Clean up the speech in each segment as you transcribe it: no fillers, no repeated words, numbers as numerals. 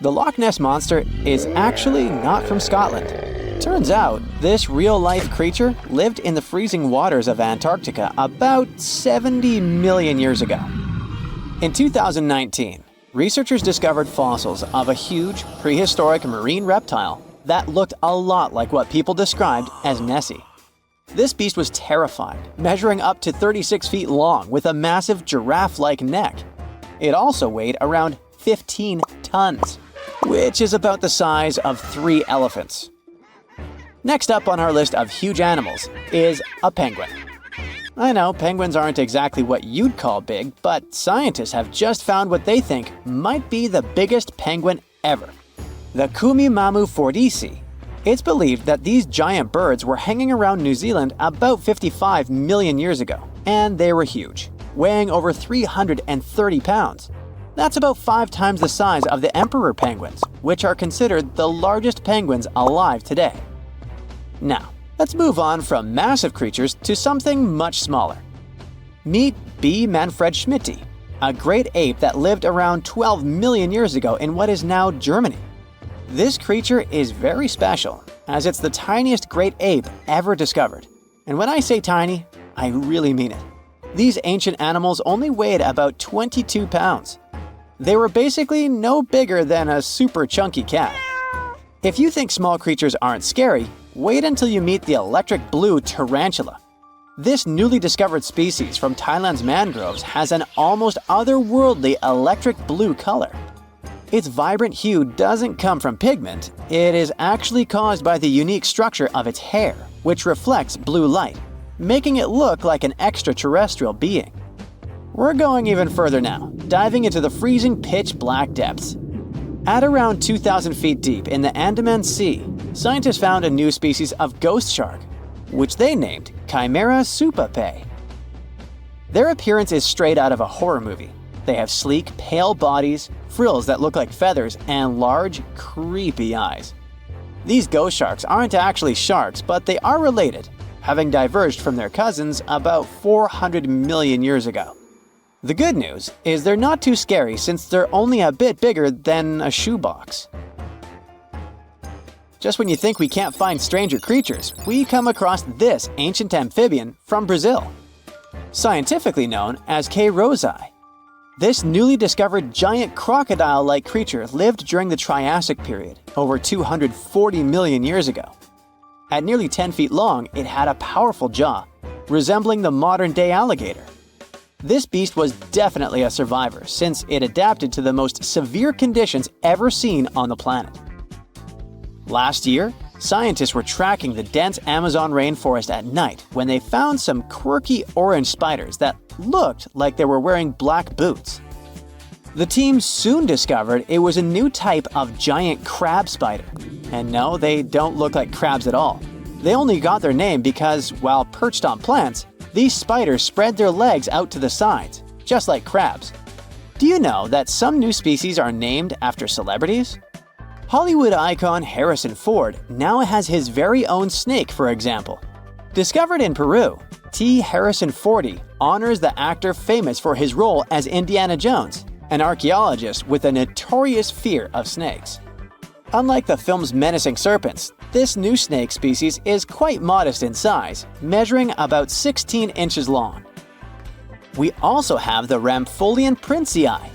The Loch Ness Monster is actually not from Scotland. Turns out, this real-life creature lived in the freezing waters of Antarctica about 70 million years ago. In 2019, researchers discovered fossils of a huge, prehistoric marine reptile that looked a lot like what people described as Nessie. This beast was terrified, measuring up to 36 feet long with a massive giraffe-like neck. It also weighed around 15 tons, which is about the size of 3 elephants. Next up on our list of huge animals is a penguin. I know penguins aren't exactly what you'd call big, but scientists have just found what they think might be the biggest penguin ever, the Kumimamu fordyce. It's believed that these giant birds were hanging around New Zealand about 55 million years ago, and they were huge, weighing over 330 pounds. That's about 5 times the size of the emperor penguins, which are considered the largest penguins alive today. Now, let's move on from massive creatures to something much smaller. Meet B. manfredschmidti, a great ape that lived around 12 million years ago in what is now Germany. This creature is very special, as it's the tiniest great ape ever discovered. And when I say tiny, I really mean it. These ancient animals only weighed about 22 pounds. They were basically no bigger than a super chunky cat. If you think small creatures aren't scary, wait until you meet the electric blue tarantula. This newly discovered species from Thailand's mangroves has an almost otherworldly electric blue color. Its vibrant hue doesn't come from pigment, it is actually caused by the unique structure of its hair, which reflects blue light, making it look like an extraterrestrial being. We're going even further now, diving into the freezing pitch-black depths. At around 2,000 feet deep in the Andaman Sea, scientists found a new species of ghost shark, which they named Chimera supape. Their appearance is straight out of a horror movie. They have sleek, pale bodies, frills that look like feathers, and large, creepy eyes. These ghost sharks aren't actually sharks, but they are related, having diverged from their cousins about 400 million years ago. The good news is they're not too scary since they're only a bit bigger than a shoebox. Just when you think we can't find stranger creatures, we come across this ancient amphibian from Brazil. Scientifically known as K. rosei. This newly discovered giant crocodile-like creature lived during the Triassic period, over 240 million years ago. At nearly 10 feet long, it had a powerful jaw, resembling the modern-day alligator. This beast was definitely a survivor since it adapted to the most severe conditions ever seen on the planet. Last year, scientists were tracking the dense Amazon rainforest at night when they found some quirky orange spiders that looked like they were wearing black boots. The team soon discovered it was a new type of giant crab spider. And no, they don't look like crabs at all. They only got their name because, while perched on plants, these spiders spread their legs out to the sides, just like crabs. Do you know that some new species are named after celebrities? Hollywood icon Harrison Ford now has his very own snake, for example. Discovered in Peru, T. Harrison Fordy honors the actor famous for his role as Indiana Jones, an archaeologist with a notorious fear of snakes. Unlike the film's menacing serpents, this new snake species is quite modest in size, measuring about 16 inches long. We also have the Rampholion princei,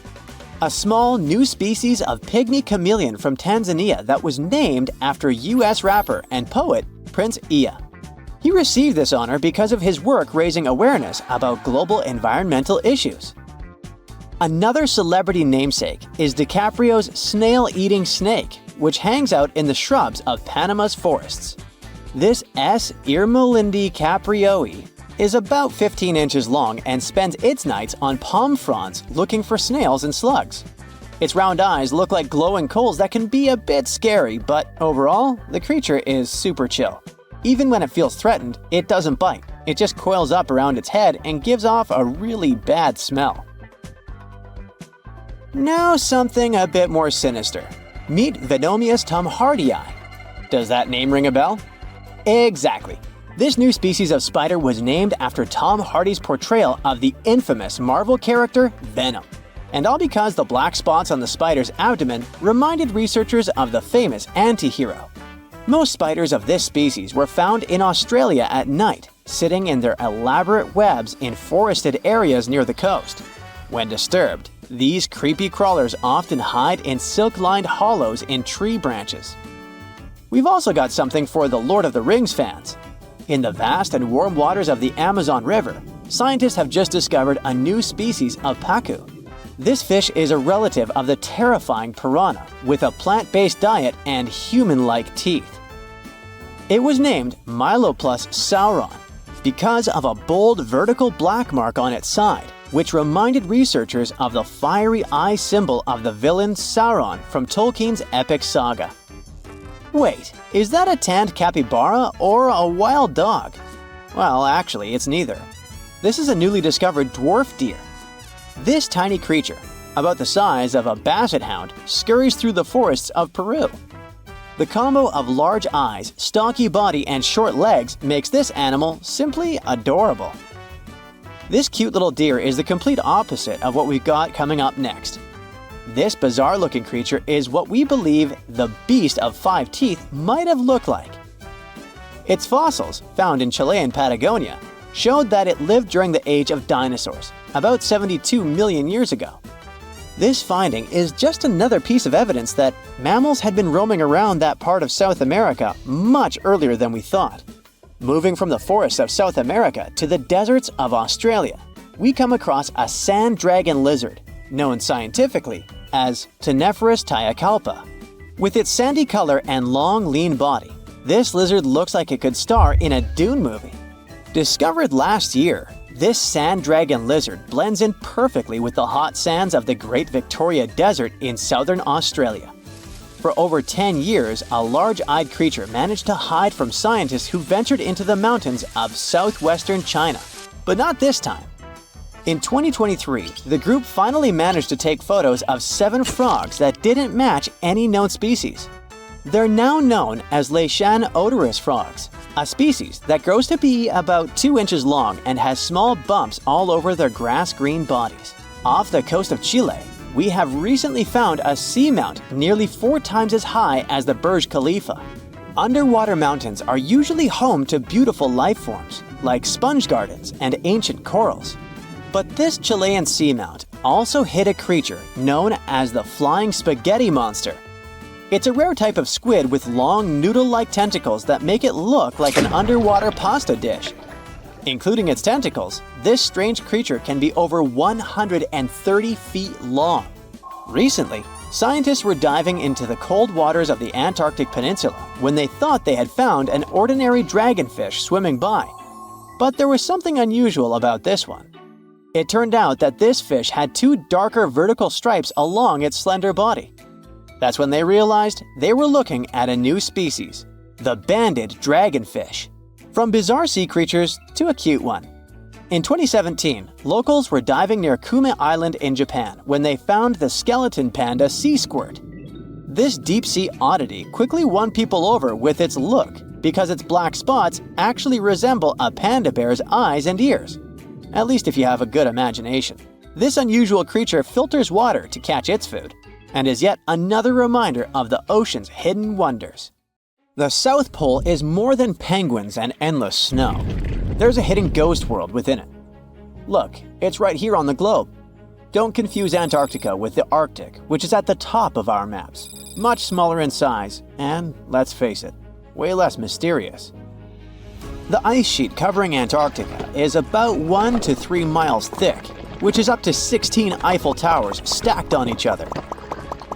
a small new species of pygmy chameleon from Tanzania that was named after US rapper and poet Prince Iya. He received this honor because of his work raising awareness about global environmental issues. Another celebrity namesake is DiCaprio's snail-eating snake, which hangs out in the shrubs of Panama's forests. This S. irmelindi caprioi is about 15 inches long and spends its nights on palm fronds looking for snails and slugs. Its round eyes look like glowing coals that can be a bit scary, but overall, the creature is super chill. Even when it feels threatened, it doesn't bite. It just coils up around its head and gives off a really bad smell. Now something a bit more sinister. Meet Venomius tomhardii. Does that name ring a bell? Exactly. This new species of spider was named after Tom Hardy's portrayal of the infamous Marvel character Venom. And all because the black spots on the spider's abdomen reminded researchers of the famous anti-hero. Most spiders of this species were found in Australia at night, sitting in their elaborate webs in forested areas near the coast. When disturbed, these creepy crawlers often hide in silk-lined hollows in tree branches. We've also got something for the Lord of the Rings fans. In the vast and warm waters of the Amazon River, scientists have just discovered a new species of pacu. This fish is a relative of the terrifying piranha, with a plant-based diet and human-like teeth. It was named Myloplus sauron because of a bold vertical black mark on its side, which reminded researchers of the fiery eye symbol of the villain Sauron from Tolkien's epic saga. Wait, is that a tanned capybara or a wild dog? Well, actually, it's neither. This is a newly discovered dwarf deer. This tiny creature, about the size of a basset hound, scurries through the forests of Peru. The combo of large eyes, stocky body, and short legs makes this animal simply adorable. This cute little deer is the complete opposite of what we've got coming up next. This bizarre-looking creature is what we believe the beast of 5 teeth might have looked like. Its fossils, found in Chilean Patagonia, showed that it lived during the age of dinosaurs, about 72 million years ago. This finding is just another piece of evidence that mammals had been roaming around that part of South America much earlier than we thought. Moving from the forests of South America to the deserts of Australia, we come across a sand dragon lizard, known scientifically as Cteniferus tayacalpa. With its sandy color and long, lean body, this lizard looks like it could star in a Dune movie. Discovered last year, this sand dragon lizard blends in perfectly with the hot sands of the Great Victoria Desert in southern Australia. For over 10 years, a large-eyed creature managed to hide from scientists who ventured into the mountains of southwestern China. But not this time. In 2023, the group finally managed to take photos of 7 frogs that didn't match any known species. They're now known as Leishan odorous frogs, a species that grows to be about 2 inches long and has small bumps all over their grass-green bodies. Off the coast of Chile, we have recently found a seamount nearly 4 times as high as the Burj Khalifa. Underwater mountains are usually home to beautiful life forms, like sponge gardens and ancient corals. But this Chilean seamount also hid a creature known as the flying spaghetti monster. It's a rare type of squid with long noodle-like tentacles that make it look like an underwater pasta dish. Including its tentacles, this strange creature can be over 130 feet long. Recently, scientists were diving into the cold waters of the Antarctic Peninsula when they thought they had found an ordinary dragonfish swimming by. But there was something unusual about this one. It turned out that this fish had 2 darker vertical stripes along its slender body. That's when they realized they were looking at a new species, the banded dragonfish. From bizarre sea creatures to a cute one. In 2017, locals were diving near Kume Island in Japan when they found the skeleton panda sea squirt. This deep-sea oddity quickly won people over with its look because its black spots actually resemble a panda bear's eyes and ears. At least if you have a good imagination. This unusual creature filters water to catch its food, and is yet another reminder of the ocean's hidden wonders. The South Pole is more than penguins and endless snow. There's a hidden ghost world within it. Look, it's right here on the globe. Don't confuse Antarctica with the Arctic, which is at the top of our maps. Much smaller in size, and, let's face it, way less mysterious. The ice sheet covering Antarctica is about 1 to 3 miles thick, which is up to 16 Eiffel Towers stacked on each other.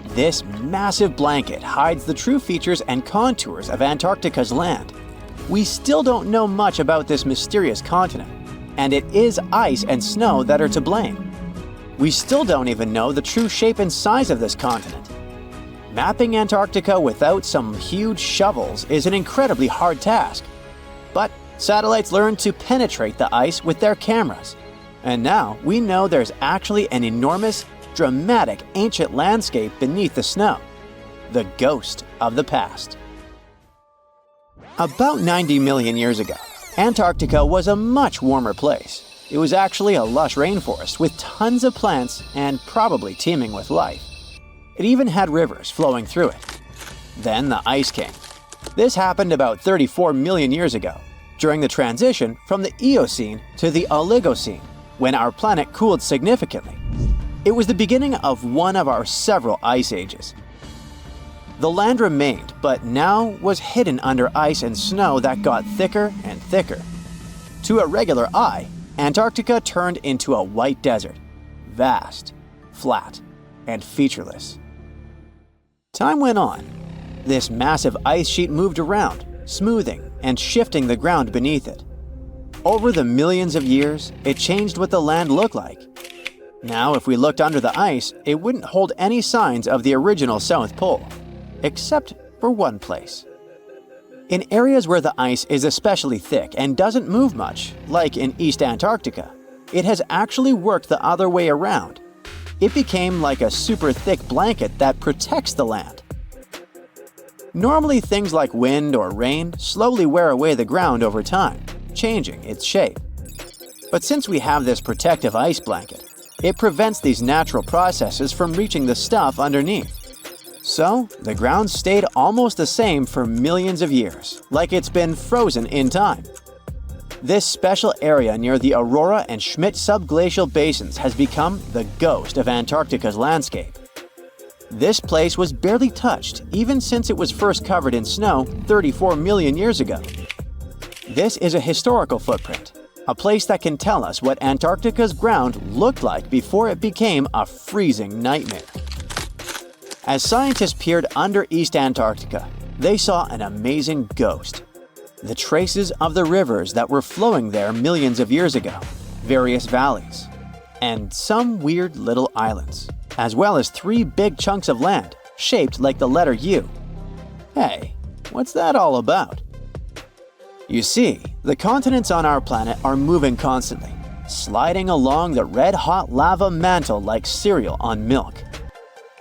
This massive blanket hides the true features and contours of Antarctica's land. We still don't know much about this mysterious continent, and it is ice and snow that are to blame. We still don't even know the true shape and size of this continent. Mapping Antarctica without some huge shovels is an incredibly hard task. But satellites learned to penetrate the ice with their cameras. And now we know there's actually an enormous, dramatic ancient landscape beneath the snow. The ghost of the past. About 90 million years ago, Antarctica was a much warmer place. it was actually a lush rainforest with tons of plants and probably teeming with life. It even had rivers flowing through it. Then the ice came. This happened about 34 million years ago, during the transition from the Eocene to the Oligocene, when our planet cooled significantly. It was the beginning of one of our several ice ages. The land remained, but now was hidden under ice and snow that got thicker and thicker. To a regular eye, Antarctica turned into a white desert, vast, flat, and featureless. Time went on. This massive ice sheet moved around, smoothing and shifting the ground beneath it. Over the millions of years, it changed what the land looked like. Now, if we looked under the ice, it wouldn't hold any signs of the original South Pole, except for one place. In areas where the ice is especially thick and doesn't move much, like in East Antarctica, it has actually worked the other way around. It became like a super thick blanket that protects the land. Normally, things like wind or rain slowly wear away the ground over time, changing its shape. But since we have this protective ice blanket, it prevents these natural processes from reaching the stuff underneath. So, the ground stayed almost the same for millions of years, like it's been frozen in time. This special area near the Aurora and Schmidt subglacial basins has become the ghost of Antarctica's landscape. This place was barely touched even since it was first covered in snow 34 million years ago. This is a historical footprint, a place that can tell us what Antarctica's ground looked like before it became a freezing nightmare. As scientists peered under East Antarctica, they saw an amazing ghost. The traces of the rivers that were flowing there millions of years ago, various valleys, and some weird little islands, as well as 3 big chunks of land shaped like the letter U. Hey, what's that all about? You see, the continents on our planet are moving constantly, sliding along the red-hot lava mantle like cereal on milk.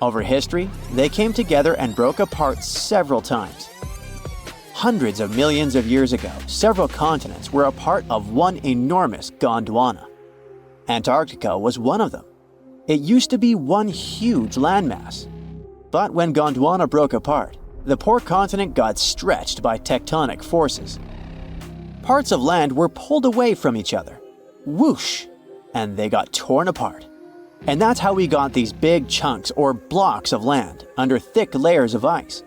Over history, they came together and broke apart several times. Hundreds of millions of years ago, several continents were a part of one enormous Gondwana. Antarctica was one of them. It used to be one huge landmass. But when Gondwana broke apart, the poor continent got stretched by tectonic forces. Parts of land were pulled away from each other. Whoosh! And they got torn apart. And that's how we got these big chunks or blocks of land under thick layers of ice.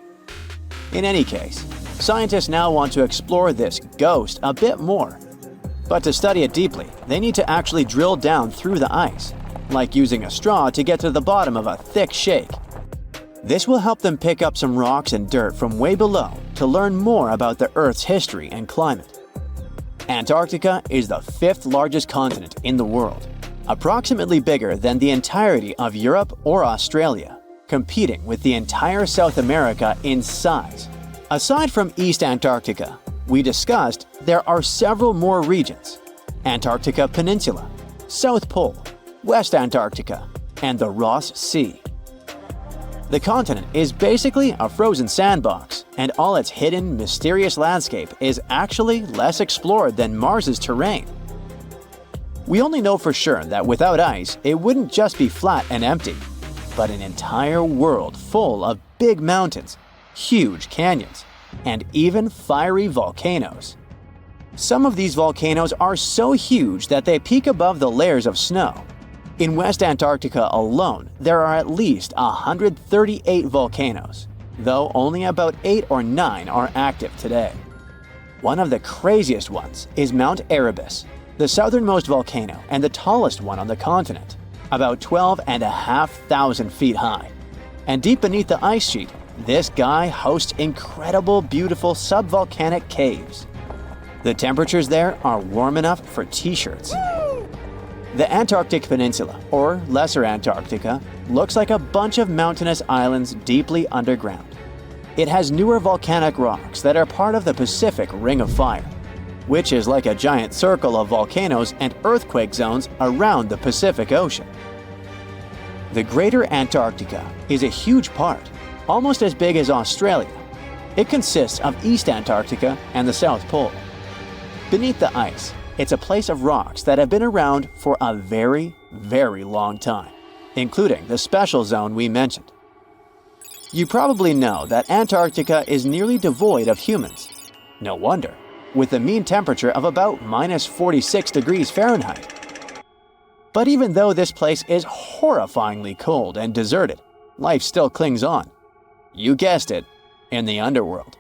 In any case, scientists now want to explore this ghost a bit more. But to study it deeply, they need to actually drill down through the ice, like using a straw to get to the bottom of a thick shake. This will help them pick up some rocks and dirt from way below to learn more about the Earth's history and climate. Antarctica is the 5th largest continent in the world, approximately bigger than the entirety of Europe or Australia, competing with the entire South America in size. Aside from East Antarctica, we discussed there are several more regions: Antarctica Peninsula, South Pole, West Antarctica, and the Ross Sea. The continent is basically a frozen sandbox, and all its hidden, mysterious landscape is actually less explored than Mars's terrain. We only know for sure that without ice, it wouldn't just be flat and empty, but an entire world full of big mountains, huge canyons, and even fiery volcanoes. Some of these volcanoes are so huge that they peak above the layers of snow. In West Antarctica alone, there are at least 138 volcanoes, though only about 8 or 9 are active today. One of the craziest ones is Mount Erebus, the southernmost volcano and the tallest one on the continent, about 12,500 feet high. And deep beneath the ice sheet, this guy hosts incredible, beautiful subvolcanic caves. The temperatures there are warm enough for t-shirts. The Antarctic Peninsula, or Lesser Antarctica, looks like a bunch of mountainous islands deeply underground. It has newer volcanic rocks that are part of the Pacific Ring of Fire, which is like a giant circle of volcanoes and earthquake zones around the Pacific Ocean. The Greater Antarctica is a huge part, almost as big as Australia. It consists of East Antarctica and the South Pole. Beneath the ice, It's a place of rocks that have been around for a very, very long time, including the special zone we mentioned. You probably know that Antarctica is nearly devoid of humans. No wonder, with a mean temperature of about -46 degrees Fahrenheit. But even though this place is horrifyingly cold and deserted, life still clings on. You guessed it, in the underworld.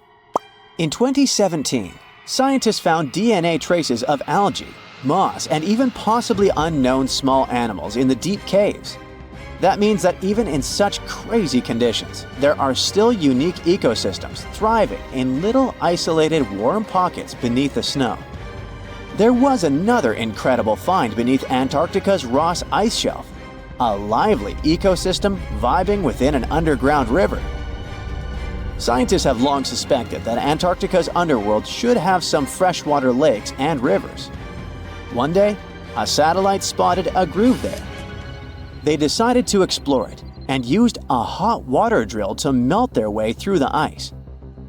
In 2017, scientists found DNA traces of algae, moss, and even possibly unknown small animals in the deep caves. That means that even in such crazy conditions, there are still unique ecosystems thriving in little isolated warm pockets beneath the snow. There was another incredible find beneath Antarctica's Ross Ice Shelf, a lively ecosystem vibing within an underground river. Scientists have long suspected that Antarctica's underworld should have some freshwater lakes and rivers. One day, a satellite spotted a groove there. They decided to explore it and used a hot water drill to melt their way through the ice.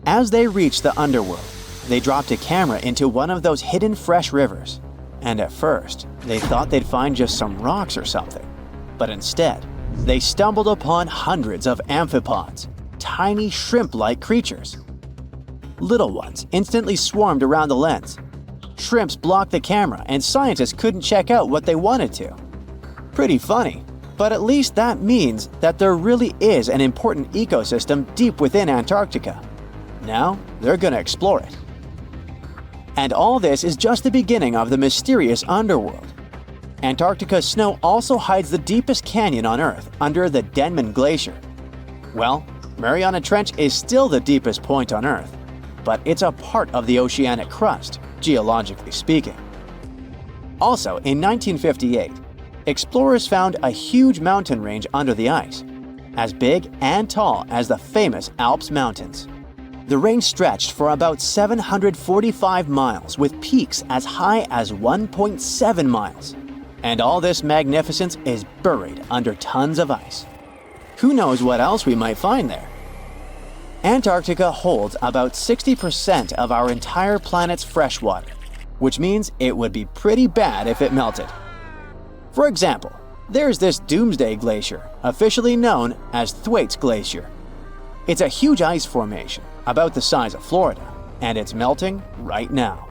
As they reached the underworld, they dropped a camera into one of those hidden fresh rivers. And at first, they thought they'd find just some rocks or something. But instead, they stumbled upon hundreds of amphipods, tiny shrimp-like creatures. Little ones instantly swarmed around the lens. Shrimps blocked the camera and scientists couldn't check out what they wanted to. Pretty funny, but at least that means that there really is an important ecosystem deep within Antarctica. Now, they're gonna explore it. And all this is just the beginning of the mysterious underworld. Antarctica's snow also hides the deepest canyon on Earth under the Denman Glacier. Well, Mariana Trench is still the deepest point on Earth, but it's a part of the oceanic crust, geologically speaking. Also, in 1958, explorers found a huge mountain range under the ice, as big and tall as the famous Alps Mountains. The range stretched for about 745 miles with peaks as high as 1.7 miles. And all this magnificence is buried under tons of ice. Who knows what else we might find there? Antarctica holds about 60% of our entire planet's freshwater, which means it would be pretty bad if it melted. For example, there's this Doomsday Glacier, officially known as Thwaites Glacier. It's a huge ice formation, about the size of Florida, and it's melting right now.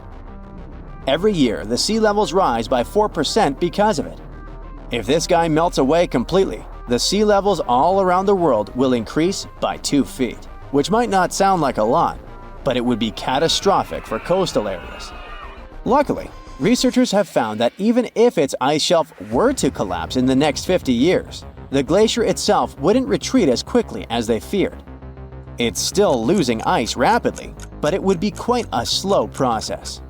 Every year, the sea levels rise by 4% because of it. If this guy melts away completely, the sea levels all around the world will increase by 2 feet, which might not sound like a lot, but it would be catastrophic for coastal areas. Luckily, researchers have found that even if its ice shelf were to collapse in the next 50 years, the glacier itself wouldn't retreat as quickly as they feared. It's still losing ice rapidly, but it would be quite a slow process.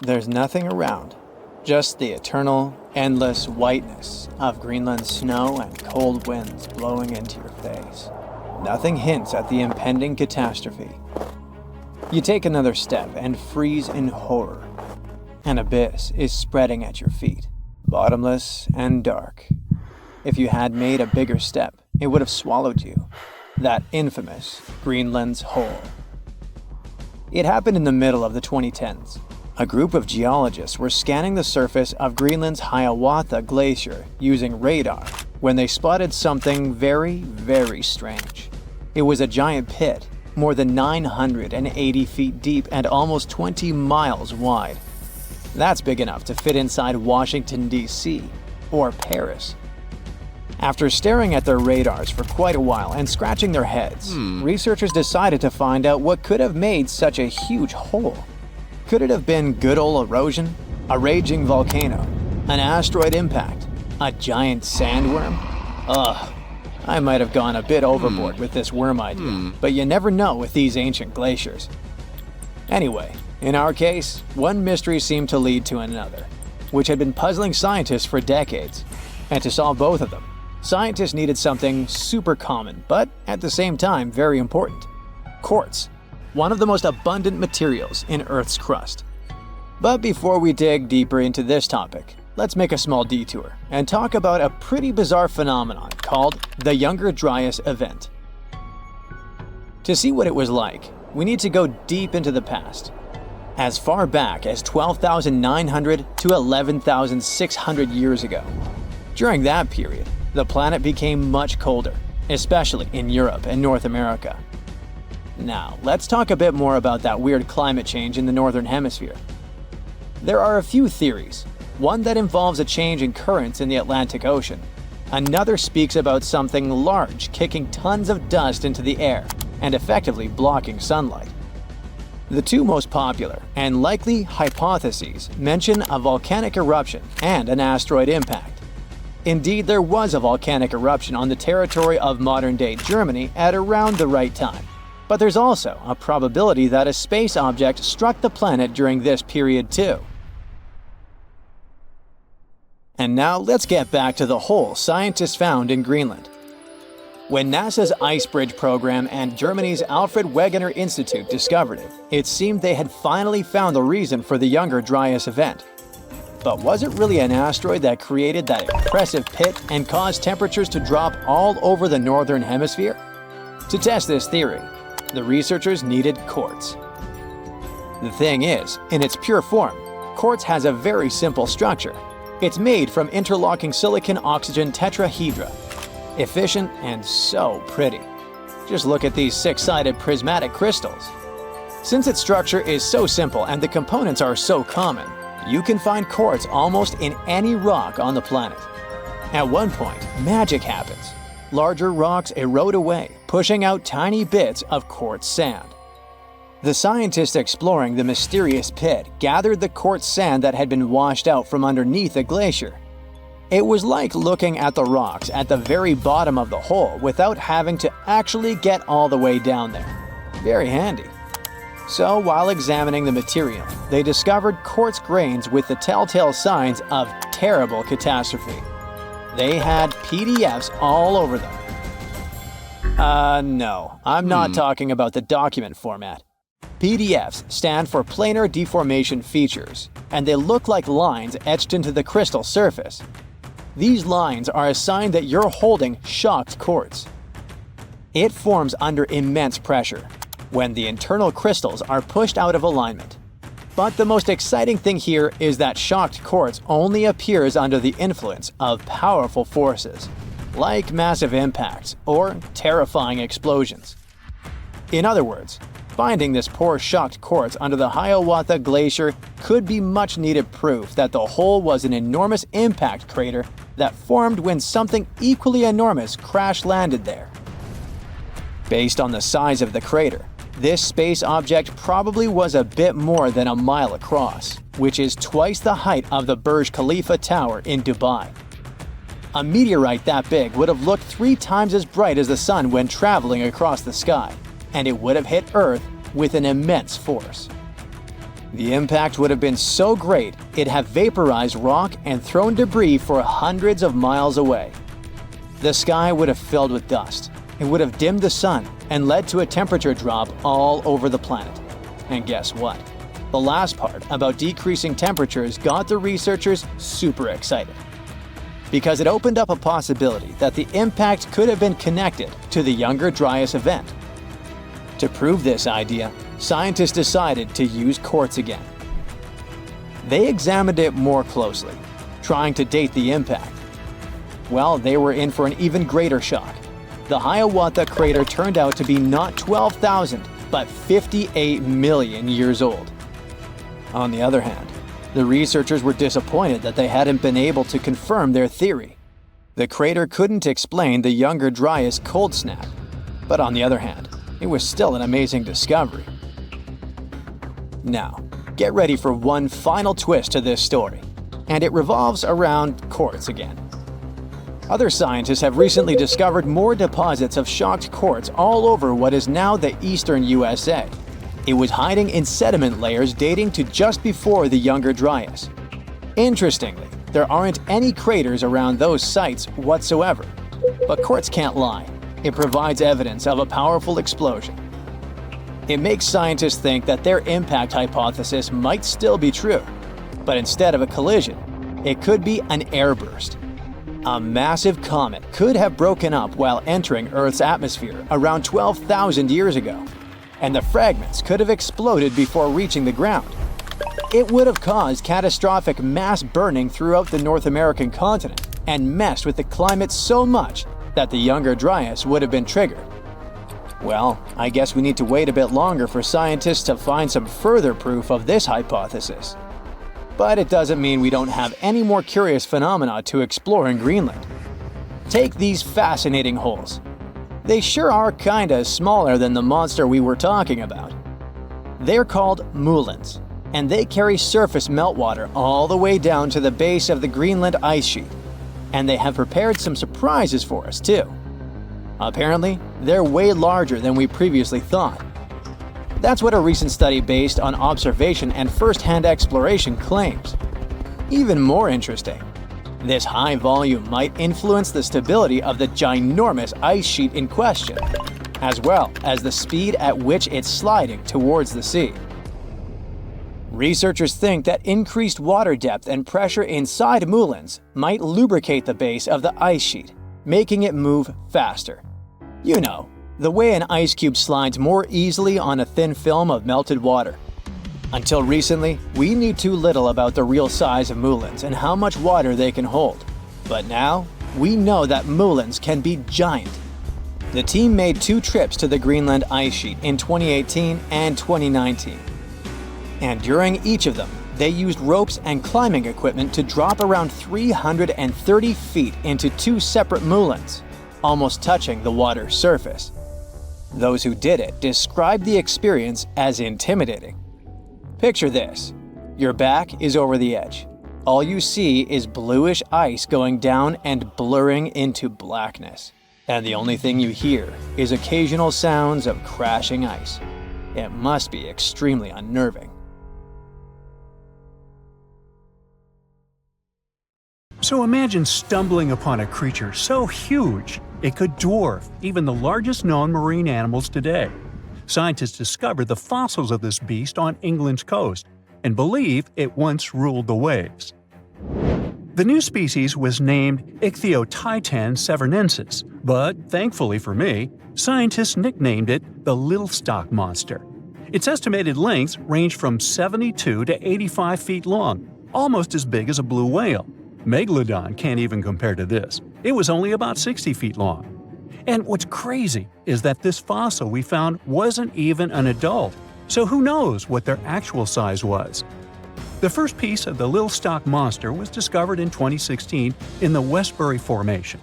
There's nothing around, just the eternal, endless whiteness of Greenland's snow and cold winds blowing into your face. Nothing hints at the impending catastrophe. You take another step and freeze in horror. An abyss is spreading at your feet, bottomless and dark. If you had made a bigger step, it would have swallowed you. That infamous Greenland's hole. It happened in the middle of the 2010s. A group of geologists were scanning the surface of Greenland's Hiawatha Glacier using radar when they spotted something very, very strange. It was a giant pit, more than 980 feet deep and almost 20 miles wide. That's big enough to fit inside Washington, D.C. or Paris. After staring at their radars for quite a while and scratching their heads, researchers decided to find out what could have made such a huge hole. Could it have been good old erosion, a raging volcano, an asteroid impact, a giant sandworm? Ugh, I might have gone a bit overboard with this worm idea, but you never know with these ancient glaciers. Anyway, in our case, one mystery seemed to lead to another, which had been puzzling scientists for decades. And to solve both of them, scientists needed something super common, but at the same time very important: quartz, one of the most abundant materials in Earth's crust. But before we dig deeper into this topic, let's make a small detour and talk about a pretty bizarre phenomenon called the Younger Dryas event. To see what it was like, we need to go deep into the past. as far back as 12,900 to 11,600 years ago. During that period, the planet became much colder, especially in Europe and North America. Now, let's talk a bit more about that weird climate change in the Northern Hemisphere. There are a few theories. One that involves a change in currents in the Atlantic Ocean. Another speaks about something large kicking tons of dust into the air and effectively blocking sunlight. The two most popular and likely hypotheses mention a volcanic eruption and an asteroid impact. Indeed, there was a volcanic eruption on the territory of modern-day Germany at around the right time. But there's also a probability that a space object struck the planet during this period too. And now let's get back to the hole scientists found in Greenland. When NASA's Ice Bridge program and Germany's Alfred Wegener Institute discovered it, it seemed they had finally found the reason for the Younger Dryas event. But was it really an asteroid that created that impressive pit and caused temperatures to drop all over the Northern Hemisphere? To test this theory, the researchers needed quartz. The thing is, in its pure form, quartz has a very simple structure. It's made from interlocking silicon-oxygen tetrahedra. Efficient and so pretty. Just look at these six-sided prismatic crystals. Since its structure is so simple and the components are so common, you can find quartz almost in any rock on the planet. At one point, magic happens. Larger rocks erode away, pushing out tiny bits of quartz sand. The scientists exploring the mysterious pit gathered the quartz sand that had been washed out from underneath a glacier. It was like looking at the rocks at the very bottom of the hole without having to actually get all the way down there. Very handy. So, while examining the material, they discovered quartz grains with the telltale signs of terrible catastrophe. They had PDFs all over them. No, I'm not talking about the document format. PDFs stand for planar deformation features, and they look like lines etched into the crystal surface. These lines are a sign that you're holding shocked quartz. It forms under immense pressure, when the internal crystals are pushed out of alignment. But the most exciting thing here is that shocked quartz only appears under the influence of powerful forces, like massive impacts or terrifying explosions. In other words, finding this poor shocked quartz under the Hiawatha Glacier could be much needed proof that the hole was an enormous impact crater that formed when something equally enormous crash-landed there. Based on the size of the crater, this space object probably was a bit more than a mile across, which is twice the height of the Burj Khalifa Tower in Dubai. A meteorite that big would have looked 3 times as bright as the sun when traveling across the sky, and it would have hit Earth with an immense force. The impact would have been so great it'd have vaporized rock and thrown debris for hundreds of miles away. The sky would have filled with dust. It would have dimmed the sun and led to a temperature drop all over the planet. And guess what? The last part about decreasing temperatures got the researchers super excited, because it opened up a possibility that the impact could have been connected to the Younger Dryas event. To prove this idea, scientists decided to use quartz again. They examined it more closely, trying to date the impact. Well, they were in for an even greater shock. The Hiawatha crater turned out to be not 12,000, but 58 million years old. On the other hand, the researchers were disappointed that they hadn't been able to confirm their theory. The crater couldn't explain the Younger Dryas cold snap, but on the other hand, it was still an amazing discovery. Now, get ready for one final twist to this story, and it revolves around quartz again. Other scientists have recently discovered more deposits of shocked quartz all over what is now the eastern USA. It was hiding in sediment layers dating to just before the Younger Dryas. Interestingly, there aren't any craters around those sites whatsoever. But quartz can't lie. It provides evidence of a powerful explosion. It makes scientists think that their impact hypothesis might still be true, but instead of a collision, it could be an airburst. A massive comet could have broken up while entering Earth's atmosphere around 12,000 years ago, and the fragments could have exploded before reaching the ground. It would have caused catastrophic mass burning throughout the North American continent and messed with the climate so much that the Younger Dryas would have been triggered. Well, I guess we need to wait a bit longer for scientists to find some further proof of this hypothesis. But it doesn't mean we don't have any more curious phenomena to explore in Greenland. Take these fascinating holes. They sure are kinda smaller than the monster we were talking about. They're called moulins, and they carry surface meltwater all the way down to the base of the Greenland ice sheet. And they have prepared some surprises for us too. Apparently, they're way larger than we previously thought. That's what a recent study based on observation and first-hand exploration claims. Even more interesting, this high volume might influence the stability of the ginormous ice sheet in question, as well as the speed at which it's sliding towards the sea. Researchers think that increased water depth and pressure inside moulins might lubricate the base of the ice sheet, making it move faster. You know, the way an ice cube slides more easily on a thin film of melted water. Until recently, we knew too little about the real size of moulins and how much water they can hold. But now, we know that moulins can be giant. The team made 2 trips to the Greenland ice sheet in 2018 and 2019. And during each of them, they used ropes and climbing equipment to drop around 330 feet into 2 separate moulins, almost touching the water's surface. Those who did it described the experience as intimidating. Picture this. Your back is over the edge. All you see is bluish ice going down and blurring into blackness. And the only thing you hear is occasional sounds of crashing ice. It must be extremely unnerving. So imagine stumbling upon a creature so huge it could dwarf even the largest known marine animals today. Scientists discovered the fossils of this beast on England's coast and believe it once ruled the waves. The new species was named Ichthyotitan severnensis, but thankfully for me, scientists nicknamed it the Little Stock Monster. Its estimated lengths range from 72 to 85 feet long, almost as big as a blue whale. Megalodon can't even compare to this. It was only about 60 feet long. And what's crazy is that this fossil we found wasn't even an adult, so who knows what their actual size was. The first piece of the Little Stock Monster was discovered in 2016 in the Westbury Formation.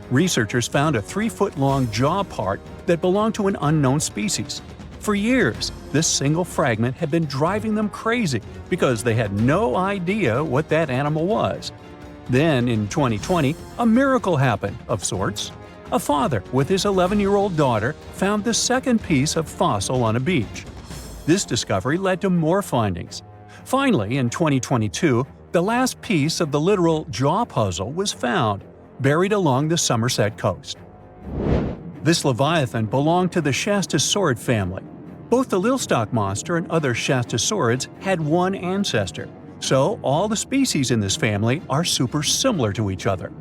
Researchers found a 3-foot-long jaw part that belonged to an unknown species. For years, this single fragment had been driving them crazy because they had no idea what that animal was. Then, in 2020, a miracle happened, of sorts. A father with his 11-year-old daughter found the second piece of fossil on a beach. This discovery led to more findings. Finally, in 2022, the last piece of the literal jaw puzzle was found, buried along the Somerset coast. This leviathan belonged to the Shastasaurid family. Both the Little Stock Monster and other Shastasaurids had one ancestor, so all the species in this family are super similar to each other.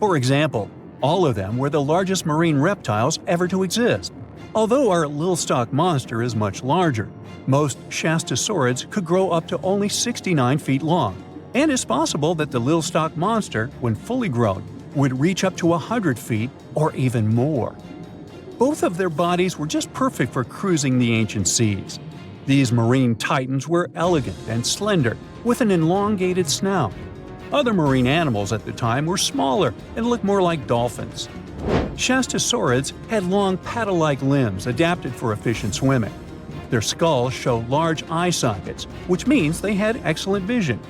For example, all of them were the largest marine reptiles ever to exist. Although our Little Stock Monster is much larger, most Shastasaurids could grow up to only 69 feet long, and it's possible that the Little Stock Monster, when fully grown, would reach up to 100 feet or even more. Both of their bodies were just perfect for cruising the ancient seas. These marine titans were elegant and slender, with an elongated snout. Other marine animals at the time were smaller and looked more like dolphins. Shastasaurids had long paddle-like limbs adapted for efficient swimming. Their skulls show large eye sockets, which means they had excellent vision.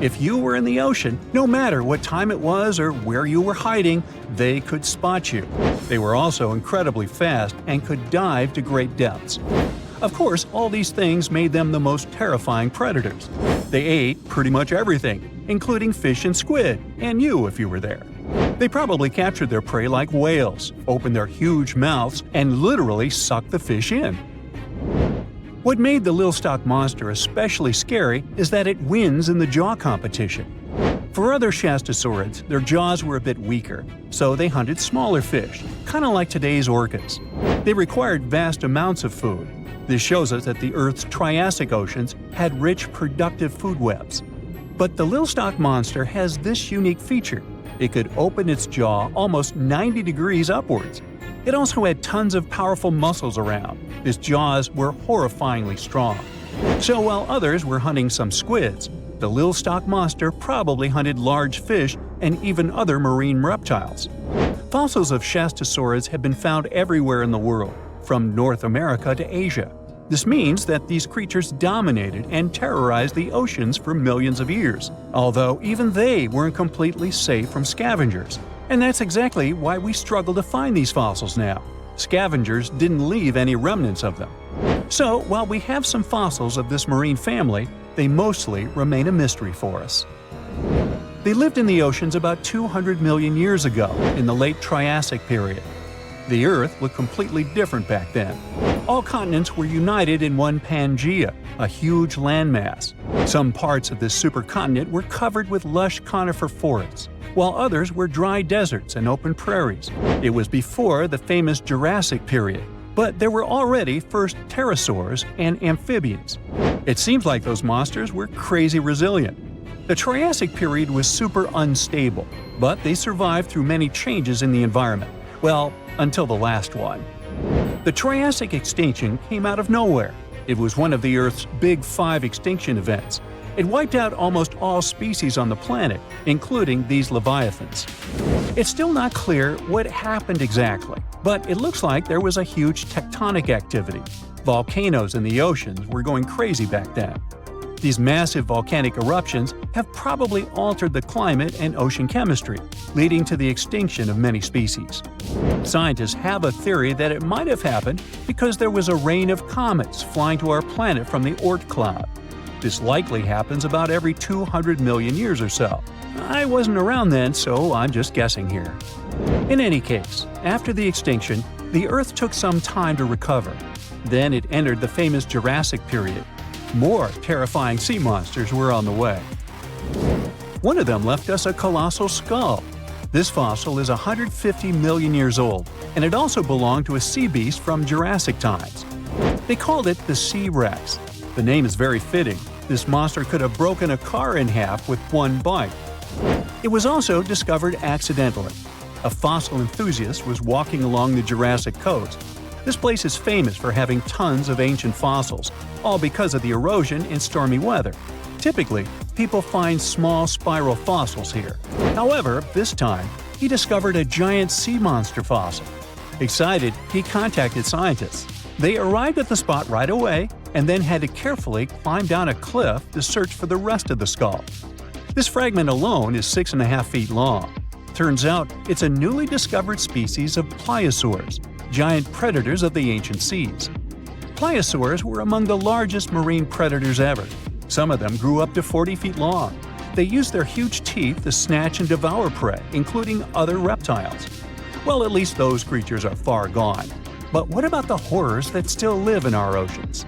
If you were in the ocean, no matter what time it was or where you were hiding, they could spot you. They were also incredibly fast and could dive to great depths. Of course, all these things made them the most terrifying predators. They ate pretty much everything, including fish and squid, and you if you were there. They probably captured their prey like whales, opened their huge mouths, and literally sucked the fish in. What made the Little Stock Monster especially scary is that it wins in the jaw competition. For other shastosaurids, their jaws were a bit weaker, so they hunted smaller fish, kind of like today's orcas. They required vast amounts of food. This shows us that the Earth's Triassic oceans had rich, productive food webs. But the little stock monster has this unique feature. It could open its jaw almost 90 degrees upwards. It also had tons of powerful muscles around. Its jaws were horrifyingly strong. So while others were hunting some squids, the little stock monster probably hunted large fish and even other marine reptiles. Fossils of shastosaurids have been found everywhere in the world, from North America to Asia. This means that these creatures dominated and terrorized the oceans for millions of years, although even they weren't completely safe from scavengers. And that's exactly why we struggle to find these fossils now. Scavengers didn't leave any remnants of them. So, while we have some fossils of this marine family, they mostly remain a mystery for us. They lived in the oceans about 200 million years ago, in the late Triassic period. The Earth looked completely different back then. All continents were united in one Pangaea, a huge landmass. Some parts of this supercontinent were covered with lush conifer forests, while others were dry deserts and open prairies. It was before the famous Jurassic period, but there were already first pterosaurs and amphibians. It seems like those monsters were crazy resilient. The Triassic period was super unstable, but they survived through many changes in the environment. Well, until the last one. The Triassic extinction came out of nowhere. It was one of the Earth's big 5 extinction events. It wiped out almost all species on the planet, including these leviathans. It's still not clear what happened exactly, but it looks like there was a huge tectonic activity. Volcanoes in the oceans were going crazy back then. These massive volcanic eruptions have probably altered the climate and ocean chemistry, leading to the extinction of many species. Scientists have a theory that it might have happened because there was a rain of comets flying to our planet from the Oort cloud. This likely happens about every 200 million years or so. I wasn't around then, so I'm just guessing here. In any case, after the extinction, the Earth took some time to recover. Then it entered the famous Jurassic period. More terrifying sea monsters were on the way. One of them left us a colossal skull. This fossil is 150 million years old, and it also belonged to a sea beast from Jurassic times. They called it the Sea Rex. The name is very fitting. This monster could have broken a car in half with one bite. It was also discovered accidentally. A fossil enthusiast was walking along the Jurassic coast. This place is famous for having tons of ancient fossils, all because of the erosion in stormy weather. Typically, people find small spiral fossils here. However, this time, he discovered a giant sea monster fossil. Excited, he contacted scientists. They arrived at the spot right away and then had to carefully climb down a cliff to search for the rest of the skull. This fragment alone is 6.5 feet long. Turns out it's a newly discovered species of pliosaurs, giant predators of the ancient seas. Pliosaurs were among the largest marine predators ever. Some of them grew up to 40 feet long. They used their huge teeth to snatch and devour prey, including other reptiles. Well, at least those creatures are far gone. But what about the horrors that still live in our oceans?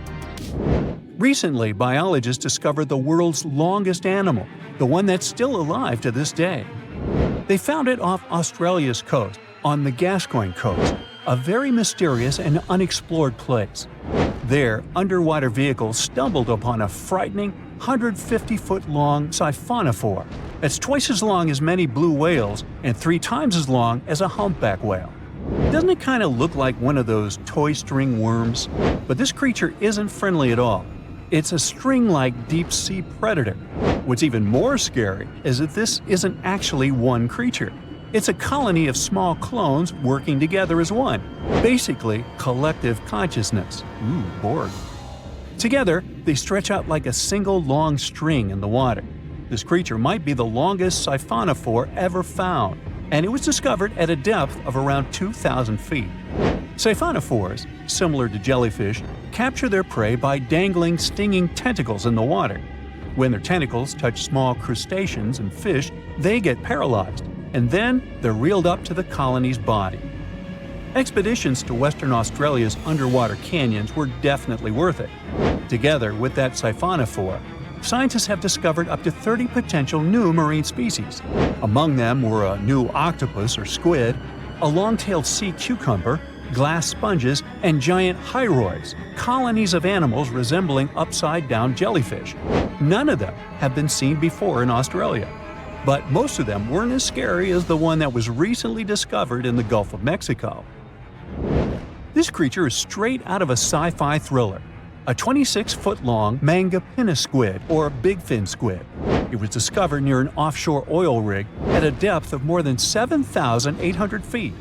Recently, biologists discovered the world's longest animal, the one that's still alive to this day. They found it off Australia's coast, on the Gascoyne coast, a very mysterious and unexplored place. There, underwater vehicles stumbled upon a frightening 150-foot-long siphonophore. That's twice as long as many blue whales and 3 times as long as a humpback whale. Doesn't it kind of look like one of those toy string worms? But this creature isn't friendly at all. It's a string-like deep-sea predator. What's even more scary is that this isn't actually one creature. It's a colony of small clones working together as one. Basically, collective consciousness. Ooh, Borg. Together, they stretch out like a single long string in the water. This creature might be the longest siphonophore ever found, and it was discovered at a depth of around 2,000 feet. Siphonophores, similar to jellyfish, capture their prey by dangling stinging tentacles in the water. When their tentacles touch small crustaceans and fish, they get paralyzed, and then they're reeled up to the colony's body. Expeditions to Western Australia's underwater canyons were definitely worth it. Together with that siphonophore, scientists have discovered up to 30 potential new marine species. Among them were a new octopus or squid, a long-tailed sea cucumber, glass sponges, and giant hyroids, colonies of animals resembling upside-down jellyfish. None of them have been seen before in Australia. But most of them weren't as scary as the one that was recently discovered in the Gulf of Mexico. This creature is straight out of a sci-fi thriller, a 26-foot-long mangapinna squid or bigfin squid. It was discovered near an offshore oil rig at a depth of more than 7,800 feet.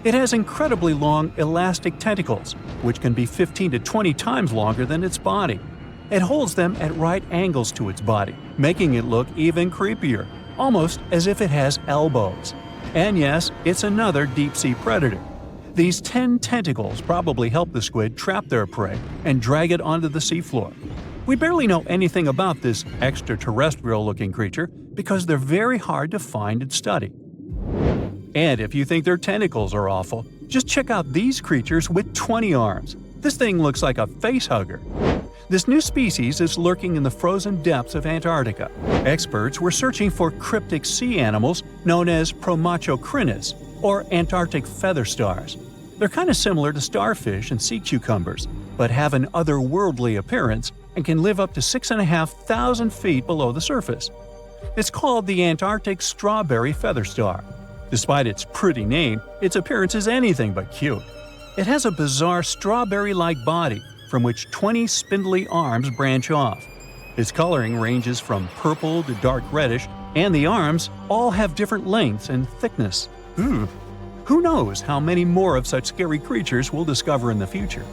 It has incredibly long elastic tentacles, which can be 15 to 20 times longer than its body. It holds them at right angles to its body, making it look even creepier, almost as if it has elbows. And yes, it's another deep-sea predator. These 10 tentacles probably help the squid trap their prey and drag it onto the seafloor. We barely know anything about this extraterrestrial-looking creature because they're very hard to find and study. And if you think their tentacles are awful, just check out these creatures with 20 arms. This thing looks like a facehugger. This new species is lurking in the frozen depths of Antarctica. Experts were searching for cryptic sea animals known as Promachocrinus, or Antarctic feather stars. They're kind of similar to starfish and sea cucumbers, but have an otherworldly appearance and can live up to 6,500 feet below the surface. It's called the Antarctic strawberry feather star. Despite its pretty name, its appearance is anything but cute. It has a bizarre strawberry-like body from which 20 spindly arms branch off. Its coloring ranges from purple to dark reddish, and the arms all have different lengths and thickness. Who knows how many more of such scary creatures we'll discover in the future?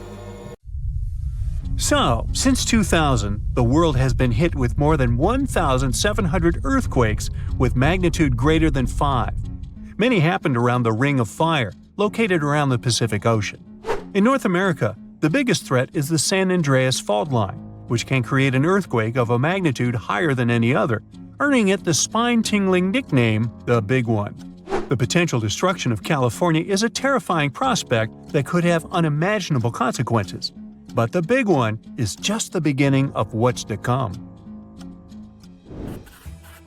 So, since 2000, the world has been hit with more than 1,700 earthquakes with magnitude greater than 5. Many happened around the Ring of Fire, located around the Pacific Ocean. In North America, the biggest threat is the San Andreas fault line, which can create an earthquake of a magnitude higher than any other, earning it the spine-tingling nickname, the Big One. The potential destruction of California is a terrifying prospect that could have unimaginable consequences. But the Big One is just the beginning of what's to come.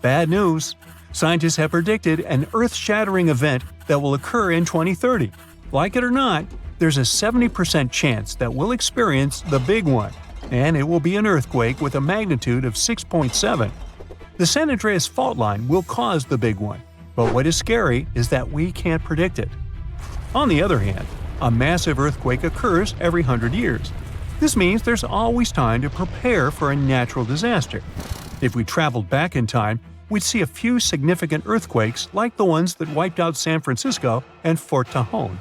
Bad news! Scientists have predicted an earth-shattering event that will occur in 2030. Like it or not, there's a 70% chance that we'll experience the Big One, and it will be an earthquake with a magnitude of 6.7. The San Andreas fault line will cause the Big One, but what is scary is that we can't predict it. On the other hand, a massive earthquake occurs every 100 years. This means there's always time to prepare for a natural disaster. If we traveled back in time, we'd see a few significant earthquakes like the ones that wiped out San Francisco and Fort Tajon.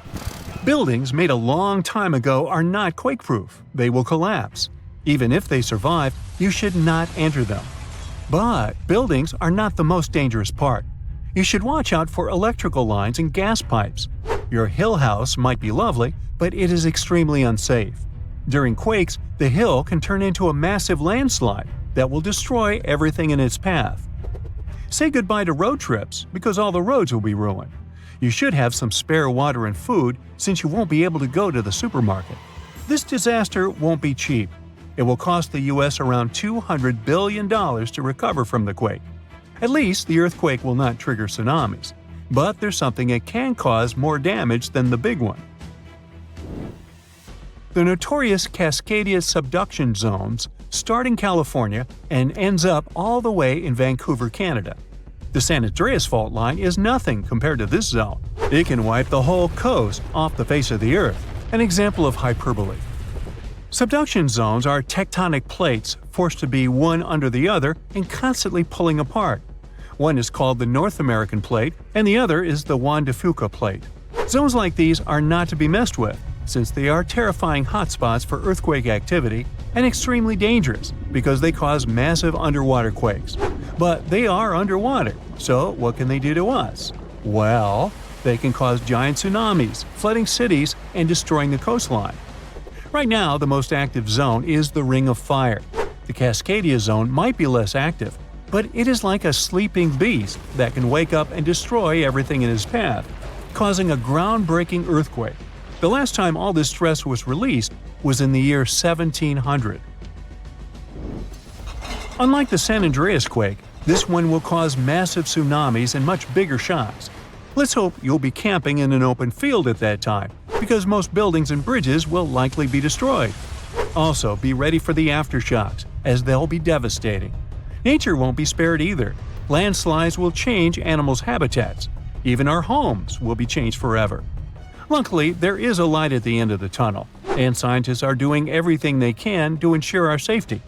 Buildings made a long time ago are not quake-proof. They will collapse. Even if they survive, you should not enter them. But buildings are not the most dangerous part. You should watch out for electrical lines and gas pipes. Your hill house might be lovely, but it is extremely unsafe. During quakes, the hill can turn into a massive landslide that will destroy everything in its path. Say goodbye to road trips because all the roads will be ruined. You should have some spare water and food since you won't be able to go to the supermarket. This disaster won't be cheap. It will cost the U.S. around $200 billion to recover from the quake. At least the earthquake will not trigger tsunamis, but there's something that can cause more damage than the Big One. The notorious Cascadia subduction zones start in California and ends up all the way in Vancouver, Canada. The San Andreas fault line is nothing compared to this zone. It can wipe the whole coast off the face of the Earth, an example of hyperbole. Subduction zones are tectonic plates forced to be one under the other and constantly pulling apart. One is called the North American Plate and the other is the Juan de Fuca Plate. Zones like these are not to be messed with, since they are terrifying hotspots for earthquake activity and extremely dangerous because they cause massive underwater quakes. But they are underwater, so what can they do to us? Well, they can cause giant tsunamis, flooding cities, and destroying the coastline. Right now, the most active zone is the Ring of Fire. The Cascadia zone might be less active, but it is like a sleeping beast that can wake up and destroy everything in its path, causing a groundbreaking earthquake. The last time all this stress was released was in the year 1700. Unlike the San Andreas quake, this one will cause massive tsunamis and much bigger shocks. Let's hope you'll be camping in an open field at that time, because most buildings and bridges will likely be destroyed. Also, be ready for the aftershocks, as they'll be devastating. Nature won't be spared either. Landslides will change animals' habitats. Even our homes will be changed forever. Luckily, there is a light at the end of the tunnel, and scientists are doing everything they can to ensure our safety.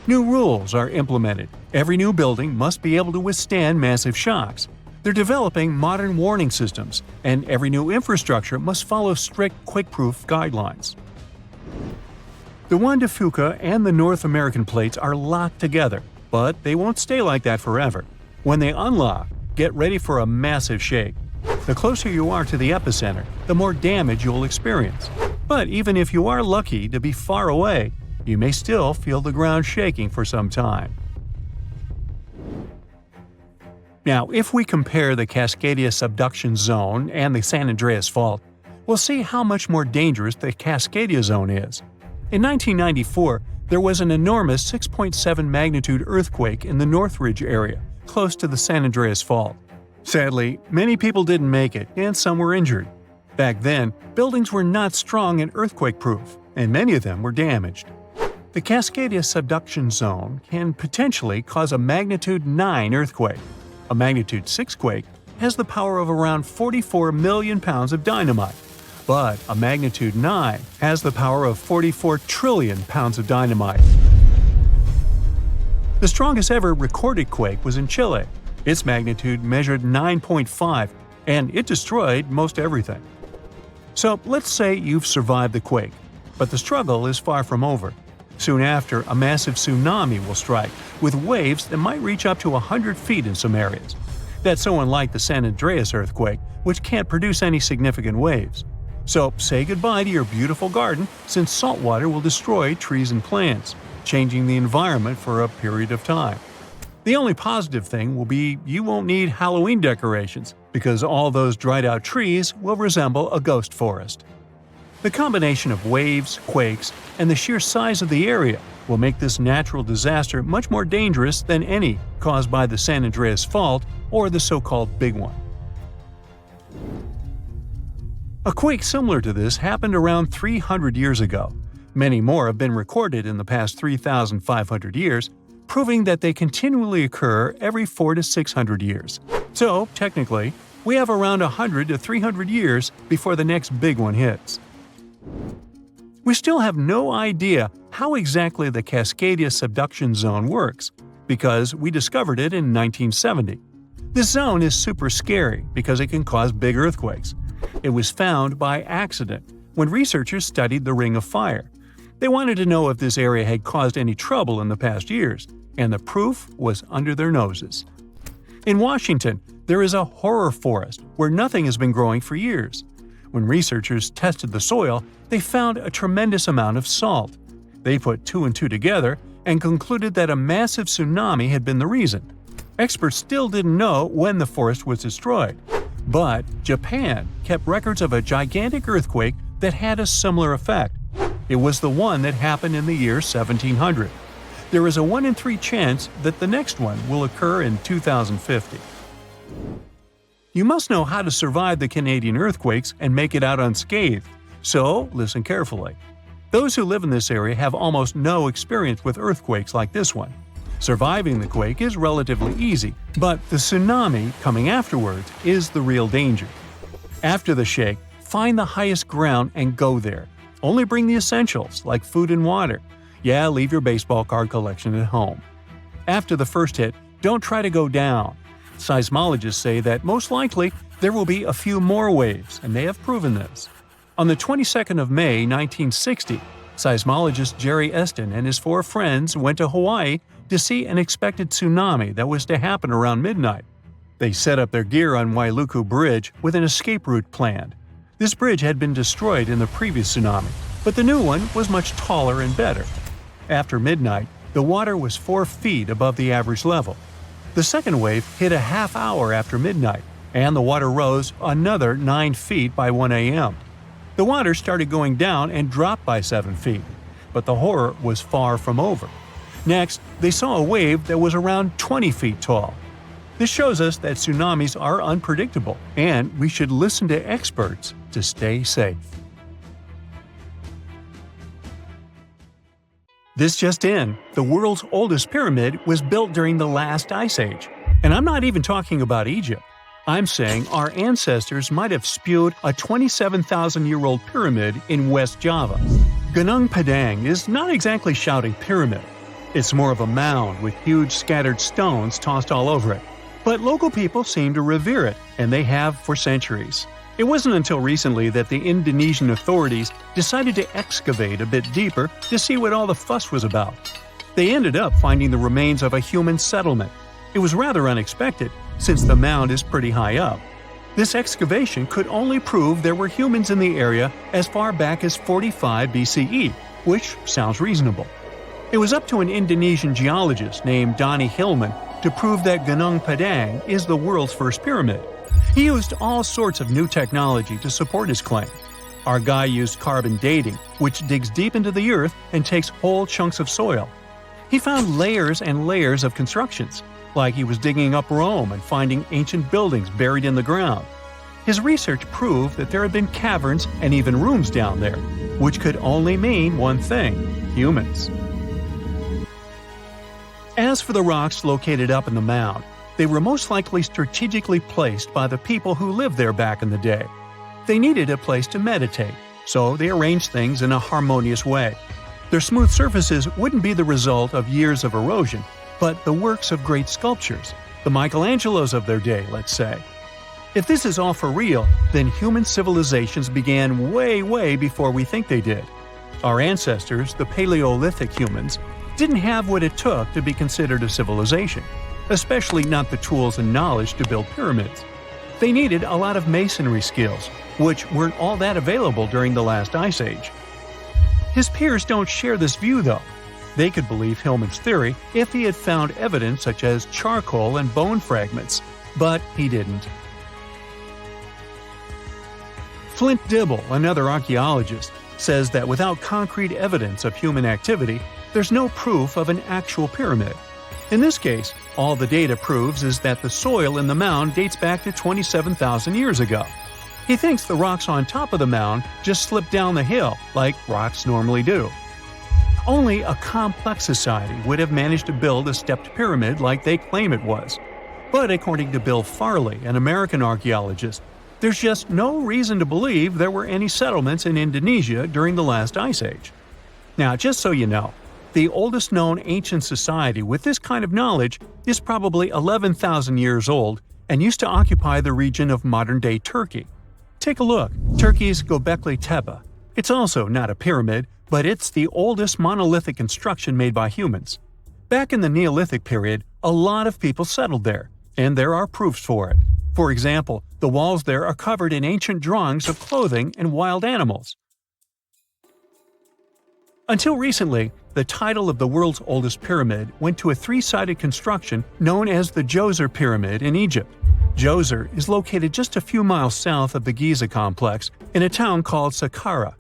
New rules are implemented. Every new building must be able to withstand massive shocks. They're developing modern warning systems, and every new infrastructure must follow strict quake-proof guidelines. The Juan de Fuca and the North American plates are locked together, but they won't stay like that forever. When they unlock, get ready for a massive shake. The closer you are to the epicenter, the more damage you'll experience. But even if you are lucky to be far away, you may still feel the ground shaking for some time. Now, if we compare the Cascadia subduction zone and the San Andreas fault, we'll see how much more dangerous the Cascadia zone is. In 1994, there was an enormous 6.7 magnitude earthquake in the Northridge area, close to the San Andreas fault. Sadly, many people didn't make it, and some were injured. Back then, buildings were not strong and earthquake-proof, and many of them were damaged. The Cascadia subduction zone can potentially cause a magnitude 9 earthquake. A magnitude 6 quake has the power of around 44 million pounds of dynamite, but a magnitude 9 has the power of 44 trillion pounds of dynamite. The strongest ever recorded quake was in Chile. Its magnitude measured 9.5, and it destroyed most everything. So let's say you've survived the quake, but the struggle is far from over. Soon after, a massive tsunami will strike, with waves that might reach up to 100 feet in some areas. That's so unlike the San Andreas earthquake, which can't produce any significant waves. So say goodbye to your beautiful garden, since salt water will destroy trees and plants, changing the environment for a period of time. The only positive thing will be you won't need Halloween decorations, because all those dried-out trees will resemble a ghost forest. The combination of waves, quakes, and the sheer size of the area will make this natural disaster much more dangerous than any caused by the San Andreas fault or the so-called Big One. A quake similar to this happened around 300 years ago. Many more have been recorded in the past 3,500 years, proving that they continually occur every 400 to 600 years. So, technically, we have around 100 to 300 years before the next big one hits. We still have no idea how exactly the Cascadia subduction zone works, because we discovered it in 1970. This zone is super scary because it can cause big earthquakes. It was found by accident when researchers studied the Ring of Fire. They wanted to know if this area had caused any trouble in the past years, and the proof was under their noses. In Washington, there is a horror forest where nothing has been growing for years. When researchers tested the soil, they found a tremendous amount of salt. They put 2 and 2 together and concluded that a massive tsunami had been the reason. Experts still didn't know when the forest was destroyed, but Japan kept records of a gigantic earthquake that had a similar effect. It was the one that happened in the year 1700. There is a 1 in 3 chance that the next one will occur in 2050. You must know how to survive the Canadian earthquakes and make it out unscathed, so listen carefully. Those who live in this area have almost no experience with earthquakes like this one. Surviving the quake is relatively easy, but the tsunami coming afterwards is the real danger. After the shake, find the highest ground and go there. Only bring the essentials, like food and water. Yeah, leave your baseball card collection at home. After the first hit, don't try to go down. Seismologists say that most likely there will be a few more waves, and they have proven this. On the 22nd of May, 1960, seismologist Jerry Eston and his 4 friends went to Hawaii to see an expected tsunami that was to happen around midnight. They set up their gear on Wailuku Bridge with an escape route planned. This bridge had been destroyed in the previous tsunami, but the new one was much taller and better. After midnight, the water was 4 feet above the average level. The second wave hit a half hour after midnight, and the water rose another 9 feet by 1 a.m. The water started going down and dropped by 7 feet, but the horror was far from over. Next, they saw a wave that was around 20 feet tall. This shows us that tsunamis are unpredictable, and we should listen to experts to stay safe. This just in, the world's oldest pyramid was built during the last ice age. And I'm not even talking about Egypt. I'm saying our ancestors might have spewed a 27,000-year-old pyramid in West Java. Gunung Padang is not exactly shouting pyramid. It's more of a mound with huge scattered stones tossed all over it. But local people seem to revere it, and they have for centuries. It wasn't until recently that the Indonesian authorities decided to excavate a bit deeper to see what all the fuss was about. They ended up finding the remains of a human settlement. It was rather unexpected, since the mound is pretty high up. This excavation could only prove there were humans in the area as far back as 45 BCE, which sounds reasonable. It was up to an Indonesian geologist named Donny Hillman to prove that Gunung Padang is the world's first pyramid. He used all sorts of new technology to support his claim. Our guy used carbon dating, which digs deep into the earth and takes whole chunks of soil. He found layers and layers of constructions, like he was digging up Rome and finding ancient buildings buried in the ground. His research proved that there had been caverns and even rooms down there, which could only mean one thing: humans. As for the rocks located up in the mound, they were most likely strategically placed by the people who lived there back in the day. They needed a place to meditate, so they arranged things in a harmonious way. Their smooth surfaces wouldn't be the result of years of erosion, but the works of great sculptures, the Michelangelos of their day, let's say. If this is all for real, then human civilizations began way before we think they did. Our ancestors, the Paleolithic humans, didn't have what it took to be considered a civilization, especially not the tools and knowledge to build pyramids. They needed a lot of masonry skills, which weren't all that available during the last ice age. His peers don't share this view, though. They could believe Hillman's theory if he had found evidence such as charcoal and bone fragments, but he didn't. Flint Dibble, another archaeologist, says that without concrete evidence of human activity, there's no proof of an actual pyramid. In this case, all the data proves is that the soil in the mound dates back to 27,000 years ago. He thinks the rocks on top of the mound just slipped down the hill, like rocks normally do. Only a complex society would have managed to build a stepped pyramid like they claim it was. But according to Bill Farley, an American archaeologist, there's just no reason to believe there were any settlements in Indonesia during the last ice age. Now, just so you know, the oldest known ancient society with this kind of knowledge is probably 11,000 years old and used to occupy the region of modern-day Turkey. Take a look, Turkey's Göbekli Tepe. It's also not a pyramid, but it's the oldest monolithic construction made by humans. Back in the Neolithic period, a lot of people settled there, and there are proofs for it. For example, the walls there are covered in ancient drawings of clothing and wild animals. Until recently, the title of the world's oldest pyramid went to a three-sided construction known as the Djoser Pyramid in Egypt. Djoser is located just a few miles south of the Giza complex in a town called Saqqara.